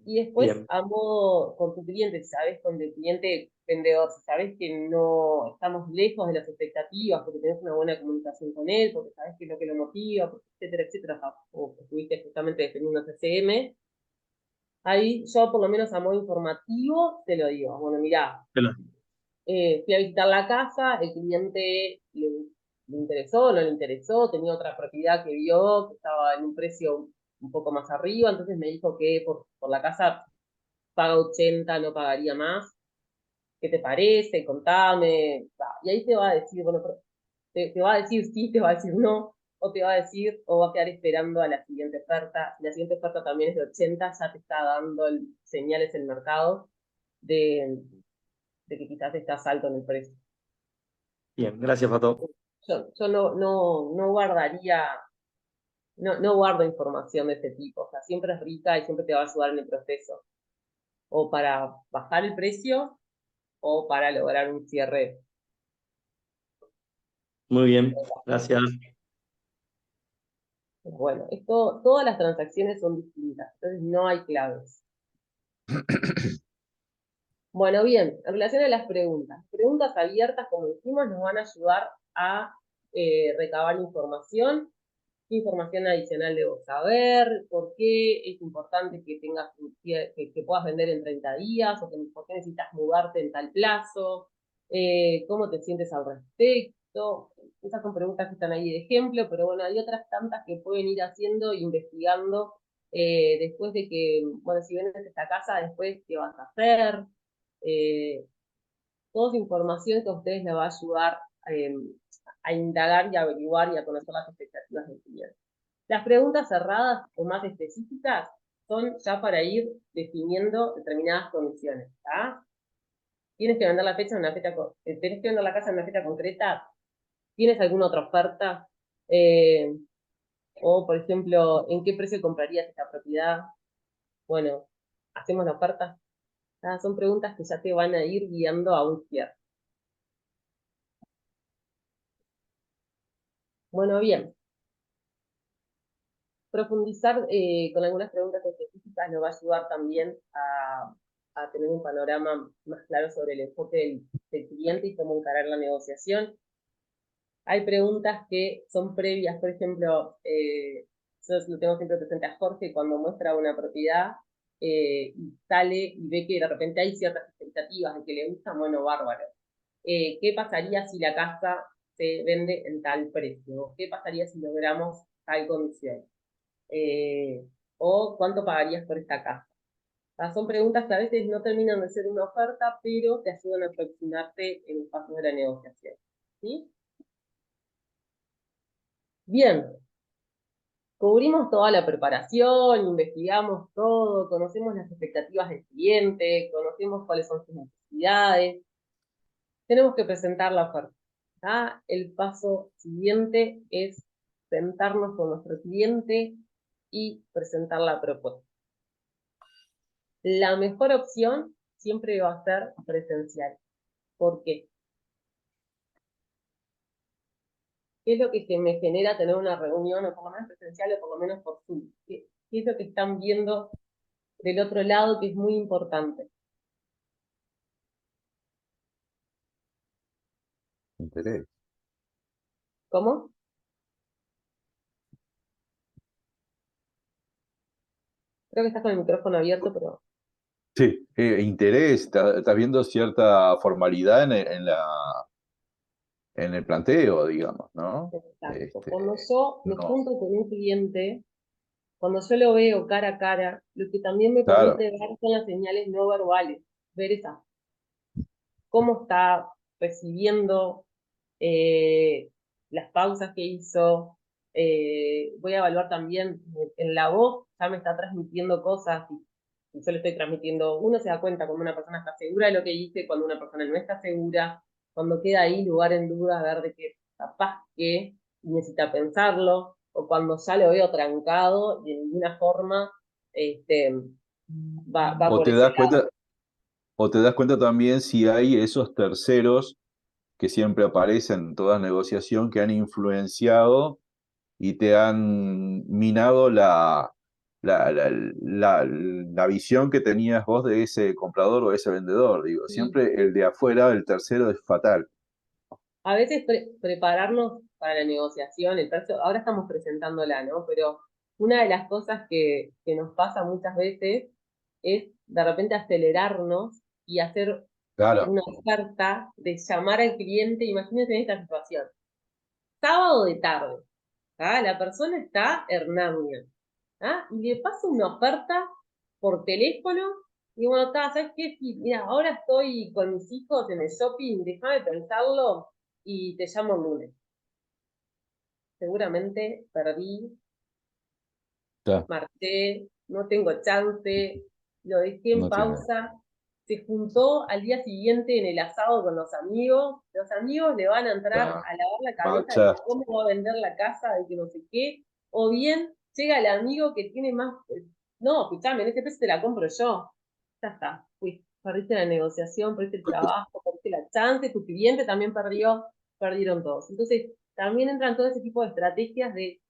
Y después, Bien. a modo con tu cliente, si sabes, con el cliente vendedor, si sabes que no estamos lejos de las expectativas, porque tenés una buena comunicación con él, porque sabes que es lo que lo motiva, etcétera, etcétera, o estuviste justamente defendiendo CCM, ahí yo por lo menos a modo informativo te lo digo. Bueno, mirá, Claro. fui a visitar la casa, el cliente le interesó, no le interesó, tenía otra propiedad que vio que estaba en un precio un poco más arriba, entonces me dijo que por la casa paga 80, no pagaría más. ¿Qué te parece? Contame. Y ahí te va a decir, bueno, te va a decir sí, te va a decir no, o te va a decir, o va a quedar esperando a la siguiente oferta. Si la siguiente oferta también es de 80, ya te está dando señales el mercado de, de que quizás estás alto en el precio. Bien, gracias, Pato. Yo no guardaría, no guardo información de este tipo, o sea, siempre es rica y siempre te va a ayudar en el proceso. o para bajar el precio o para lograr un cierre. Muy bien, gracias. Bueno, todas las transacciones son distintas, entonces no hay claves. Bueno, bien, en relación a las preguntas abiertas, como dijimos, nos van a ayudar a recabar información. ¿Qué información adicional debo saber? ¿Por qué es importante que tengas que puedas vender en 30 días? ¿O por qué necesitas mudarte en tal plazo? ¿Cómo te sientes al respecto? Esas son preguntas que están ahí de ejemplo, pero bueno, hay otras tantas que pueden ir haciendo e investigando después de que, bueno, si vendes esta casa, después, ¿qué vas a hacer? Toda información que a ustedes les va a ayudar a indagar y a averiguar y a conocer las expectativas del cliente. Las preguntas cerradas o más específicas son ya para ir definiendo determinadas condiciones. ¿Tienes que vender la fecha en una fecha, tenés que vender la casa en una fecha concreta? ¿Tienes alguna otra oferta? O, por ejemplo, ¿en qué precio comprarías esta propiedad? Bueno, ¿hacemos la oferta? Son preguntas que ya te van a ir guiando a un cierre. Bueno, bien. Profundizar con algunas preguntas específicas nos va a ayudar también a tener un panorama más claro sobre el enfoque del cliente y cómo encarar la negociación. Hay preguntas que son previas, por ejemplo, yo lo tengo siempre presente a Jorge cuando muestra una propiedad y sale y ve que de repente hay ciertas expectativas de que le gusta, bueno, bárbaro. ¿Qué pasaría si la casa se vende en tal precio? ¿Qué pasaría si logramos tal condición? ¿O cuánto pagarías por esta casa? Son preguntas que a veces no terminan de ser una oferta, pero te ayudan a aproximarte en el paso de la negociación. ¿Sí? Bien, cubrimos toda la preparación, investigamos todo, conocemos las expectativas del cliente, conocemos cuáles son sus necesidades. Tenemos que presentar la oferta. El paso siguiente es sentarnos con nuestro cliente y presentar la propuesta. La mejor opción siempre va a ser presencial. ¿Por qué? ¿Qué es lo que me genera tener una reunión, o por lo menos presencial, o por lo menos por Zoom? ¿Qué es lo que están viendo del otro lado que es muy importante? Interés. ¿Cómo? Creo que estás con el micrófono abierto, pero... Sí, interés, estás viendo cierta formalidad en el planteo, digamos, ¿no? Exacto. Cuando yo me No, junto con un cliente, cuando yo lo veo cara a cara, lo que también me claro, permite ver son las señales no verbales, ver cómo está recibiendo las pausas que hizo. Voy a evaluar también en la voz, ya me está transmitiendo cosas y yo le estoy transmitiendo. Uno se da cuenta cuando una persona está segura de lo que dice, cuando una persona no está segura, cuando queda ahí lugar en duda, ver de que capaz que necesita pensarlo, o cuando ya lo veo trancado y de ninguna forma va o por te ese das lado. cuenta, o te das cuenta también si hay esos terceros que siempre aparecen en toda negociación que han influenciado y te han minado la visión que tenías vos de ese comprador o ese vendedor. Digo, Y siempre el de afuera, el tercero, es fatal. a veces prepararnos para la negociación, ahora estamos presentándola, ¿no? Pero una de las cosas que nos pasa muchas veces es de repente acelerarnos y hacer Claro, una oferta de llamar al cliente. Imagínense en esta situación. Sábado de tarde, la persona está Hernania, y le paso una oferta por teléfono. Y bueno, ¿sabes qué? Sí, mira, ahora estoy con mis hijos en el shopping, déjame pensarlo y te llamo el lunes. Seguramente perdí, ya, marché, no tengo chance, lo dejé en no tiene. pausa. Se juntó al día siguiente en el asado con los amigos le van a entrar Ya, a lavar la cabeza de marcha. cómo va a vender la casa, de que no sé qué, o bien llega el amigo que tiene más, no, escuchame, en este precio te la compro yo. ya está, perdiste la negociación, perdiste el trabajo, perdiste la chance, tu cliente también perdió, perdieron todos. Entonces, también entran todo ese tipo de estrategias de,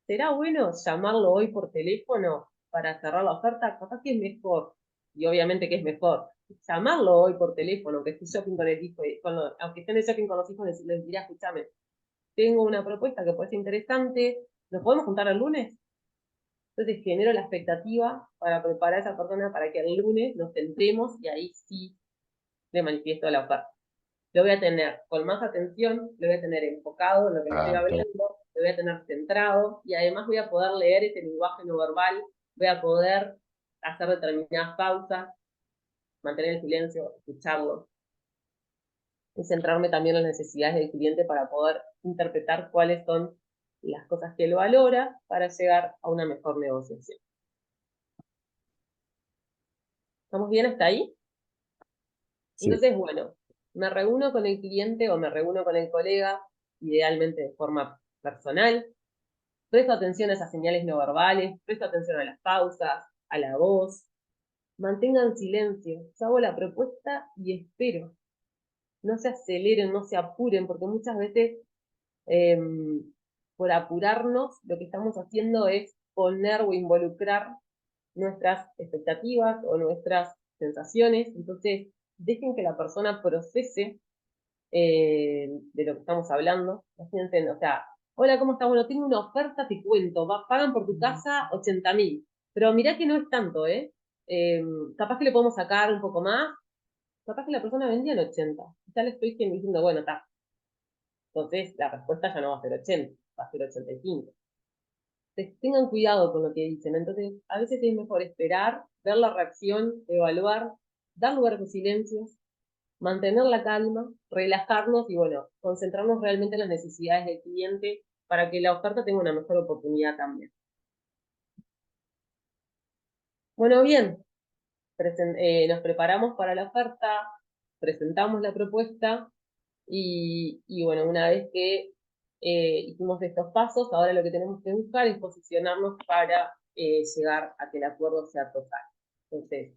¿será bueno llamarlo hoy por teléfono para cerrar la oferta? Capaz que es mejor, y obviamente que es mejor, llamarlo hoy por teléfono, aunque esté shopping con el hijo, aunque esté en el shopping con los hijos, decirles, mira, escúchame, tengo una propuesta que puede ser interesante, ¿nos podemos juntar el lunes? Entonces genero la expectativa para preparar a esa persona para que el lunes nos sentemos y ahí sí le manifiesto la oferta. Lo voy a tener con más atención, lo voy a tener enfocado en lo que le estoy hablando, lo voy a tener centrado y además voy a poder leer ese lenguaje no verbal, voy a poder hacer determinadas pausas, mantener el silencio, escucharlo y centrarme también en las necesidades del cliente para poder interpretar cuáles son las cosas que él valora para llegar a una mejor negociación. ¿Estamos bien hasta ahí? Sí. Entonces, bueno, me reúno con el cliente o me reúno con el colega, idealmente de forma personal, presto atención a esas señales no verbales, presto atención a las pausas, a la voz, mantengan silencio, yo hago la propuesta y espero. No se aceleren, no se apuren, porque muchas veces por apurarnos lo que estamos haciendo es poner o involucrar nuestras expectativas o nuestras sensaciones, entonces dejen que la persona procese de lo que estamos hablando. Imagínense, o sea, hola, ¿cómo estás? Bueno, tengo una oferta, te cuento, pagan por tu casa 80.000, pero mirá que no es tanto, ¿eh? Capaz que le podemos sacar un poco más, capaz que la persona vendía en 80, ya le estoy diciendo, bueno, está. Entonces la respuesta ya no va a ser 80, va a ser 85. Entonces, tengan cuidado con lo que dicen. Entonces, a veces es mejor esperar, ver la reacción, evaluar, dar lugar a los silencios, mantener la calma, relajarnos y, bueno, concentrarnos realmente en las necesidades del cliente para que la oferta tenga una mejor oportunidad también. Bueno, bien, nos preparamos para la oferta, presentamos la propuesta y bueno, una vez que hicimos estos pasos, ahora lo que tenemos que buscar es posicionarnos para llegar a que el acuerdo sea total. Entonces,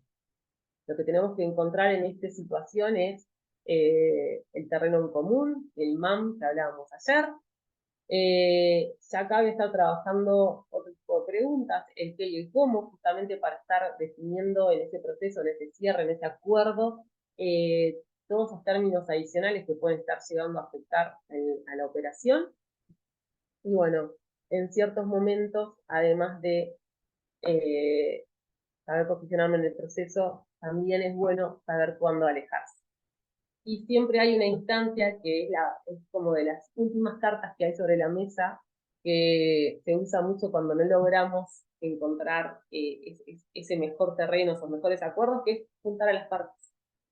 lo que tenemos que encontrar en esta situación es el terreno en común, el MAM que hablábamos ayer. Ya acá voy a estar trabajando otro tipo de preguntas, el qué y el cómo, justamente para estar definiendo en ese proceso, en ese cierre, en ese acuerdo, todos esos términos adicionales que pueden estar llegando a afectar a la operación. Y bueno, en ciertos momentos, además de saber posicionarme en el proceso, también es bueno saber cuándo alejarse. Y siempre hay una instancia que es como de las últimas cartas que hay sobre la mesa, que se usa mucho cuando no logramos encontrar ese mejor terreno, esos mejores acuerdos, que es juntar a las partes.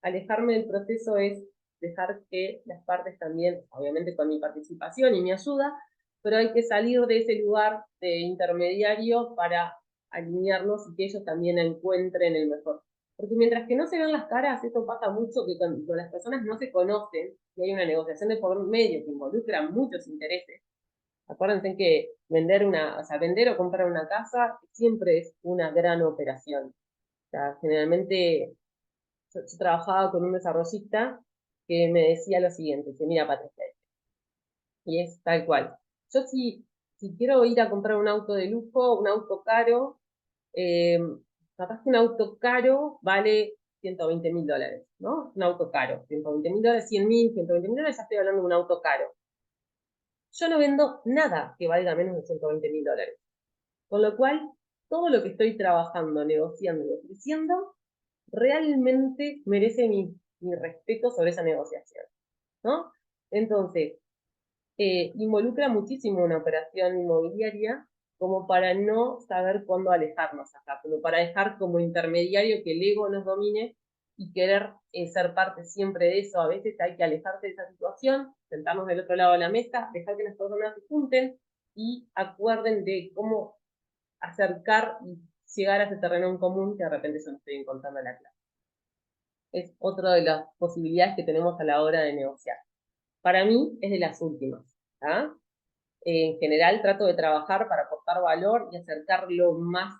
Alejarme del proceso es dejar que las partes también, obviamente con mi participación y mi ayuda, pero hay que salir de ese lugar de intermediario para alinearnos y que ellos también encuentren el mejor. Porque mientras que no se ven las caras, esto pasa mucho que cuando las personas no se conocen y hay una negociación de por medio que involucra muchos intereses. Acuérdense que vender o comprar una casa siempre es una gran operación. O sea, generalmente yo trabajaba con un desarrollista que me decía lo siguiente, que mira, Patricia, y es tal cual. Yo si quiero ir a comprar un auto de lujo, un auto caro, capaz que un auto caro vale $120.000, ¿no? Un auto caro, $120.000, 100.000, $120.000, ya estoy hablando de un auto caro. Yo no vendo nada que valga menos de $120.000. Con lo cual, todo lo que estoy trabajando, negociando y ofreciendo, realmente merece mi respeto sobre esa negociación, ¿no? Entonces, involucra muchísimo una operación inmobiliaria como para no saber cuándo alejarnos acá, como para dejar como intermediario que el ego nos domine y querer ser parte siempre de eso. A veces hay que alejarse de esa situación, sentarnos del otro lado de la mesa, dejar que las personas se junten y acuerden de cómo acercar y llegar a ese terreno en común que de repente yo no estoy encontrando la clave. Es otra de las posibilidades que tenemos a la hora de negociar. Para mí es de las últimas. ¿Ah? En general trato de trabajar para aportar valor y acercar lo más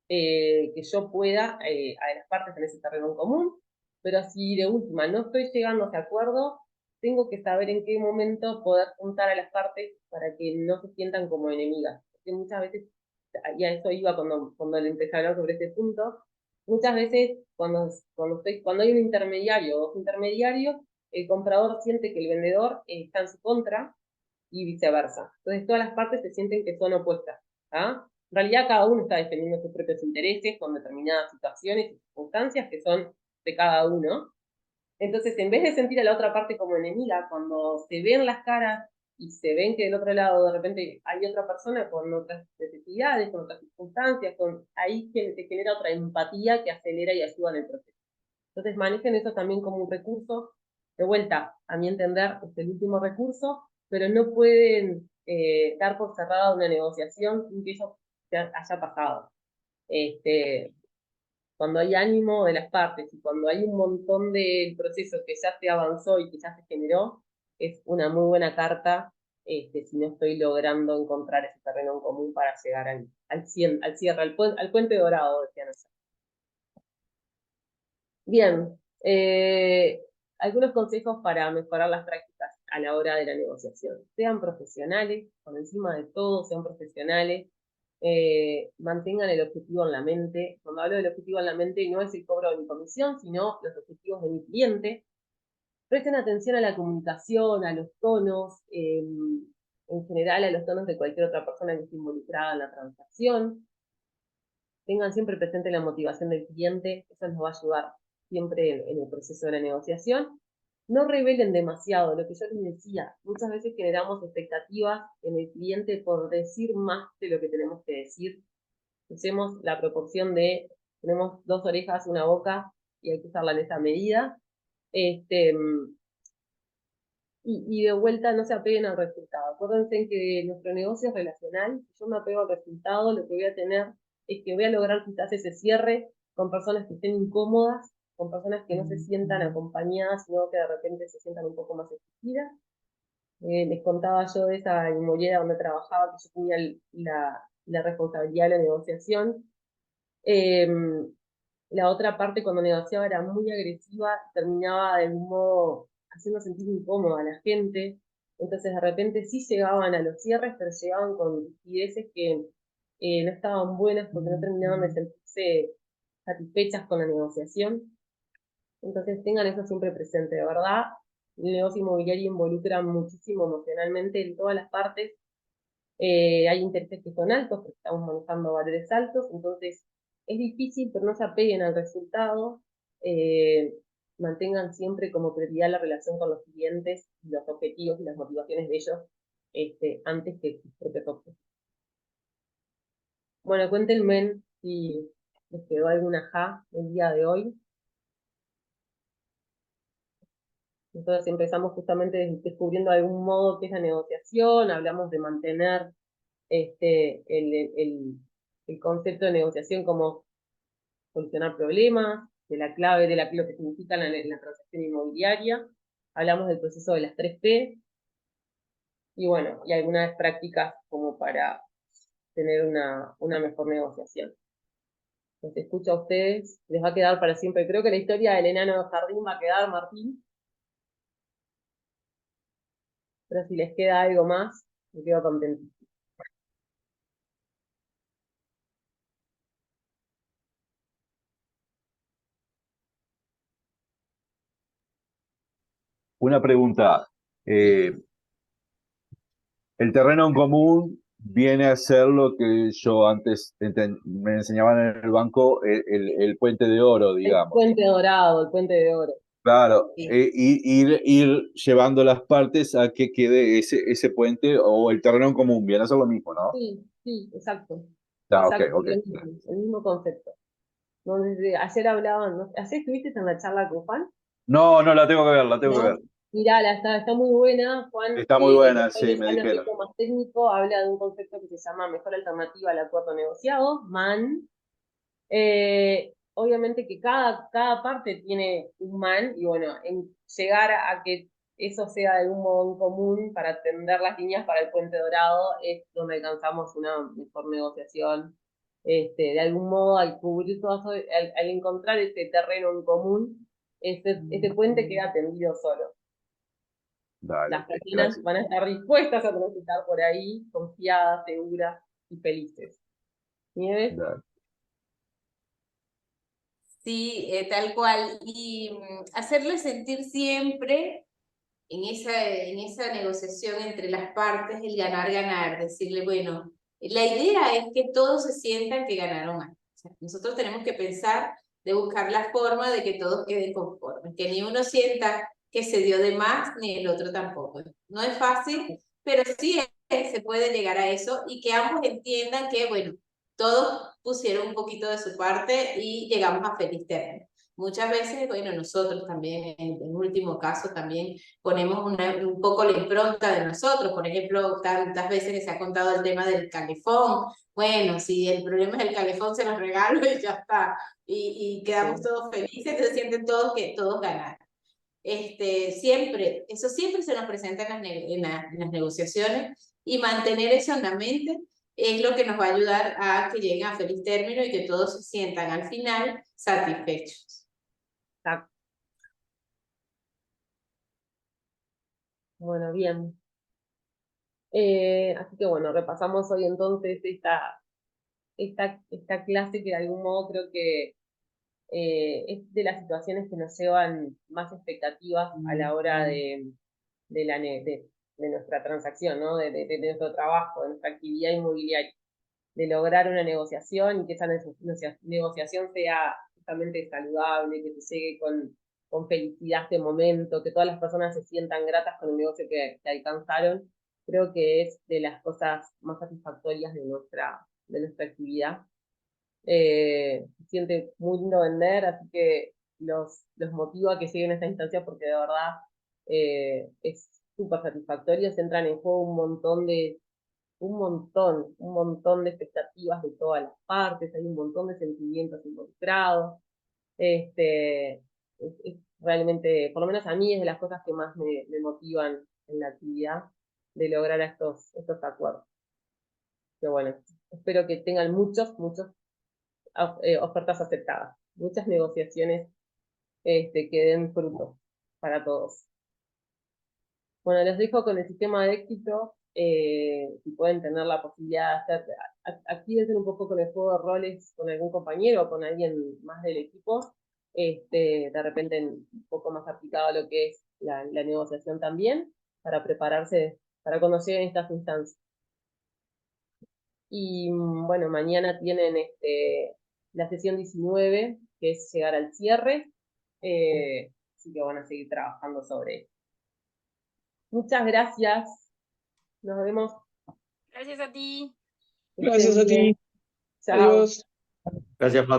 que yo pueda a las partes en ese terreno en común, pero si de última no estoy llegando a ese acuerdo, tengo que saber en qué momento poder juntar a las partes para que no se sientan como enemigas. Porque muchas veces, y a eso iba cuando le empecé a hablar sobre este punto, muchas veces cuando hay un intermediario o dos intermediarios, el comprador siente que el vendedor está en su contra y viceversa. Entonces todas las partes se sienten que son opuestas. ¿Ah? En realidad cada uno está defendiendo sus propios intereses con determinadas situaciones y circunstancias que son de cada uno. Entonces, en vez de sentir a la otra parte como enemiga, cuando se ven las caras y se ven que del otro lado de repente hay otra persona con otras necesidades, con otras circunstancias, ahí se genera otra empatía que acelera y ayuda en el proceso. Entonces, manejen eso también como un recurso. De vuelta, a mi entender, es el último recurso, pero no pueden dar por cerrada una negociación sin que eso haya pasado. Cuando hay ánimo de las partes y cuando hay un montón del proceso que ya se avanzó y que ya se generó, es una muy buena carta si no estoy logrando encontrar ese terreno en común para llegar al cierre, al puente dorado, decían allá. Bien, algunos consejos para mejorar las prácticas a la hora de la negociación. Sean profesionales, por encima de todo, sean profesionales. Mantengan el objetivo en la mente. Cuando hablo del objetivo en la mente, no es el cobro de mi comisión, sino los objetivos de mi cliente. Presten atención a la comunicación, a los tonos, en general a los tonos de cualquier otra persona que esté involucrada en la transacción. Tengan siempre presente la motivación del cliente, eso nos va a ayudar siempre en el proceso de la negociación. No revelen demasiado, lo que yo les decía, muchas veces generamos expectativas en el cliente por decir más de lo que tenemos que decir. Usemos la proporción de, tenemos 2 orejas, una boca, y hay que usarla en esa medida. Y de vuelta no se apeguen al resultado. Acuérdense que nuestro negocio es relacional. Si yo me apego al resultado, lo que voy a tener es que voy a lograr quizás ese cierre con personas que estén incómodas, con personas que no se sientan acompañadas, sino que de repente se sientan un poco más exigidas. Les contaba yo de esa inmobiliaria donde trabajaba, que yo tenía la responsabilidad de la negociación. La otra parte cuando negociaba era muy agresiva, terminaba de algún modo haciendo sentir incómoda a la gente. Entonces de repente sí llegaban a los cierres, pero llegaban con rigideces que no estaban buenas porque no terminaban de sentirse satisfechas con la negociación. Entonces tengan eso siempre presente, de verdad. El negocio inmobiliario involucra muchísimo emocionalmente en todas las partes. Hay intereses que son altos porque estamos manejando valores altos, entonces es difícil, pero no se apeguen al resultado. Mantengan siempre como prioridad la relación con los clientes, los objetivos y las motivaciones de ellos antes que sus propios objetivos. Bueno, cuéntenme si les quedó alguna ja el día de hoy. Entonces empezamos justamente descubriendo algún modo que es la negociación, hablamos de mantener el concepto de negociación como solucionar problemas, de la clave de lo que significa la transacción inmobiliaria, hablamos del proceso de las 3P, y bueno, y algunas prácticas como para tener una mejor negociación. Los escucho a ustedes, les va a quedar para siempre. Creo que la historia del enano de jardín va a quedar, Martín, pero si les queda algo más, me quedo contento. Una pregunta. El terreno en común viene a ser lo que yo antes me enseñaban en el banco, el puente de oro, El digamos. puente dorado, el puente de oro. Claro, Sí. ir llevando las partes a que quede ese puente o el terreno en común, viene a ser lo mismo, ¿no? Sí, sí, exacto. Ah, Exacto, ok. el mismo concepto. No, ayer hablaban, ¿no? ¿Ayer estuviste en la charla con Juan? No, la tengo que ver, la tengo que ver. Mirala, está muy buena. Juan, Está muy buena, Juan sí, es me un dijeron. aspecto más técnico, habla de un concepto que se llama mejor alternativa al acuerdo negociado, MAN. Obviamente que cada parte tiene un MAN, y bueno, en llegar a que eso sea de un modo en común para tender las líneas para el puente dorado es donde alcanzamos una mejor negociación De algún modo, al cubrir todo eso, al encontrar ese terreno en común, este puente queda tendido solo. Dale, Las personas gracias. van a estar dispuestas a transitar por ahí, confiadas, seguras y felices. ¿Nieves? Dale. Sí, tal cual. Y hacerle sentir siempre en esa negociación entre las partes el ganar-ganar, decirle, bueno, la idea es que todos se sientan que ganaron algo. O sea, nosotros tenemos que pensar de buscar la forma de que todos queden conformes, que ni uno sienta que se dio de más, ni el otro tampoco. No es fácil, pero sí se puede llegar a eso y que ambos entiendan que, bueno, todos pusieron un poquito de su parte y llegamos a feliz término. Muchas veces, bueno, nosotros también, en último caso, también ponemos un poco la impronta de nosotros. Por ejemplo, tantas veces que se ha contado el tema del calefón. Bueno, si el problema es el calefón, se los regalo y ya está. Y quedamos todos felices, entonces sienten todos que todos ganaron. Eso siempre se nos presenta en las negociaciones, y mantener eso en la mente es lo que nos va a ayudar a que lleguen a feliz término y que todos se sientan al final satisfechos. Exacto. Bueno, bien. Así que bueno, repasamos hoy entonces esta clase que de algún modo creo que es de las situaciones que nos llevan más expectativas a la hora de nuestra transacción, ¿no? De nuestro trabajo, de nuestra actividad inmobiliaria, de lograr una negociación y que esa negociación sea justamente saludable, que se llegue con felicidad a este momento, que todas las personas se sientan gratas con el negocio que alcanzaron. Creo que es de las cosas más satisfactorias de nuestra actividad. Se siente muy lindo vender, así que los motivo a que lleguen a esta instancia porque de verdad es súper satisfactorio. Se entran en juego un montón de expectativas de todas las partes, hay un montón de sentimientos involucrados. Es realmente, por lo menos a mí, es de las cosas que más me motivan en la actividad, de lograr estos acuerdos. Que bueno, espero que tengan muchos ofertas aceptadas, muchas negociaciones que den frutos para todos. Bueno, les dejo con el sistema de éxito, si pueden tener la posibilidad de hacer, actívense un poco con el juego de roles con algún compañero o con alguien más del equipo, de repente un poco más aplicado a lo que es la negociación también, para prepararse para cuando lleguen estas instancias. Y bueno, mañana tienen la sesión 19, que es llegar al cierre, así que van a seguir trabajando sobre eso. Muchas gracias. Nos vemos. Gracias a ti. Gracias a ti. Chao. Adiós. Gracias, Pato.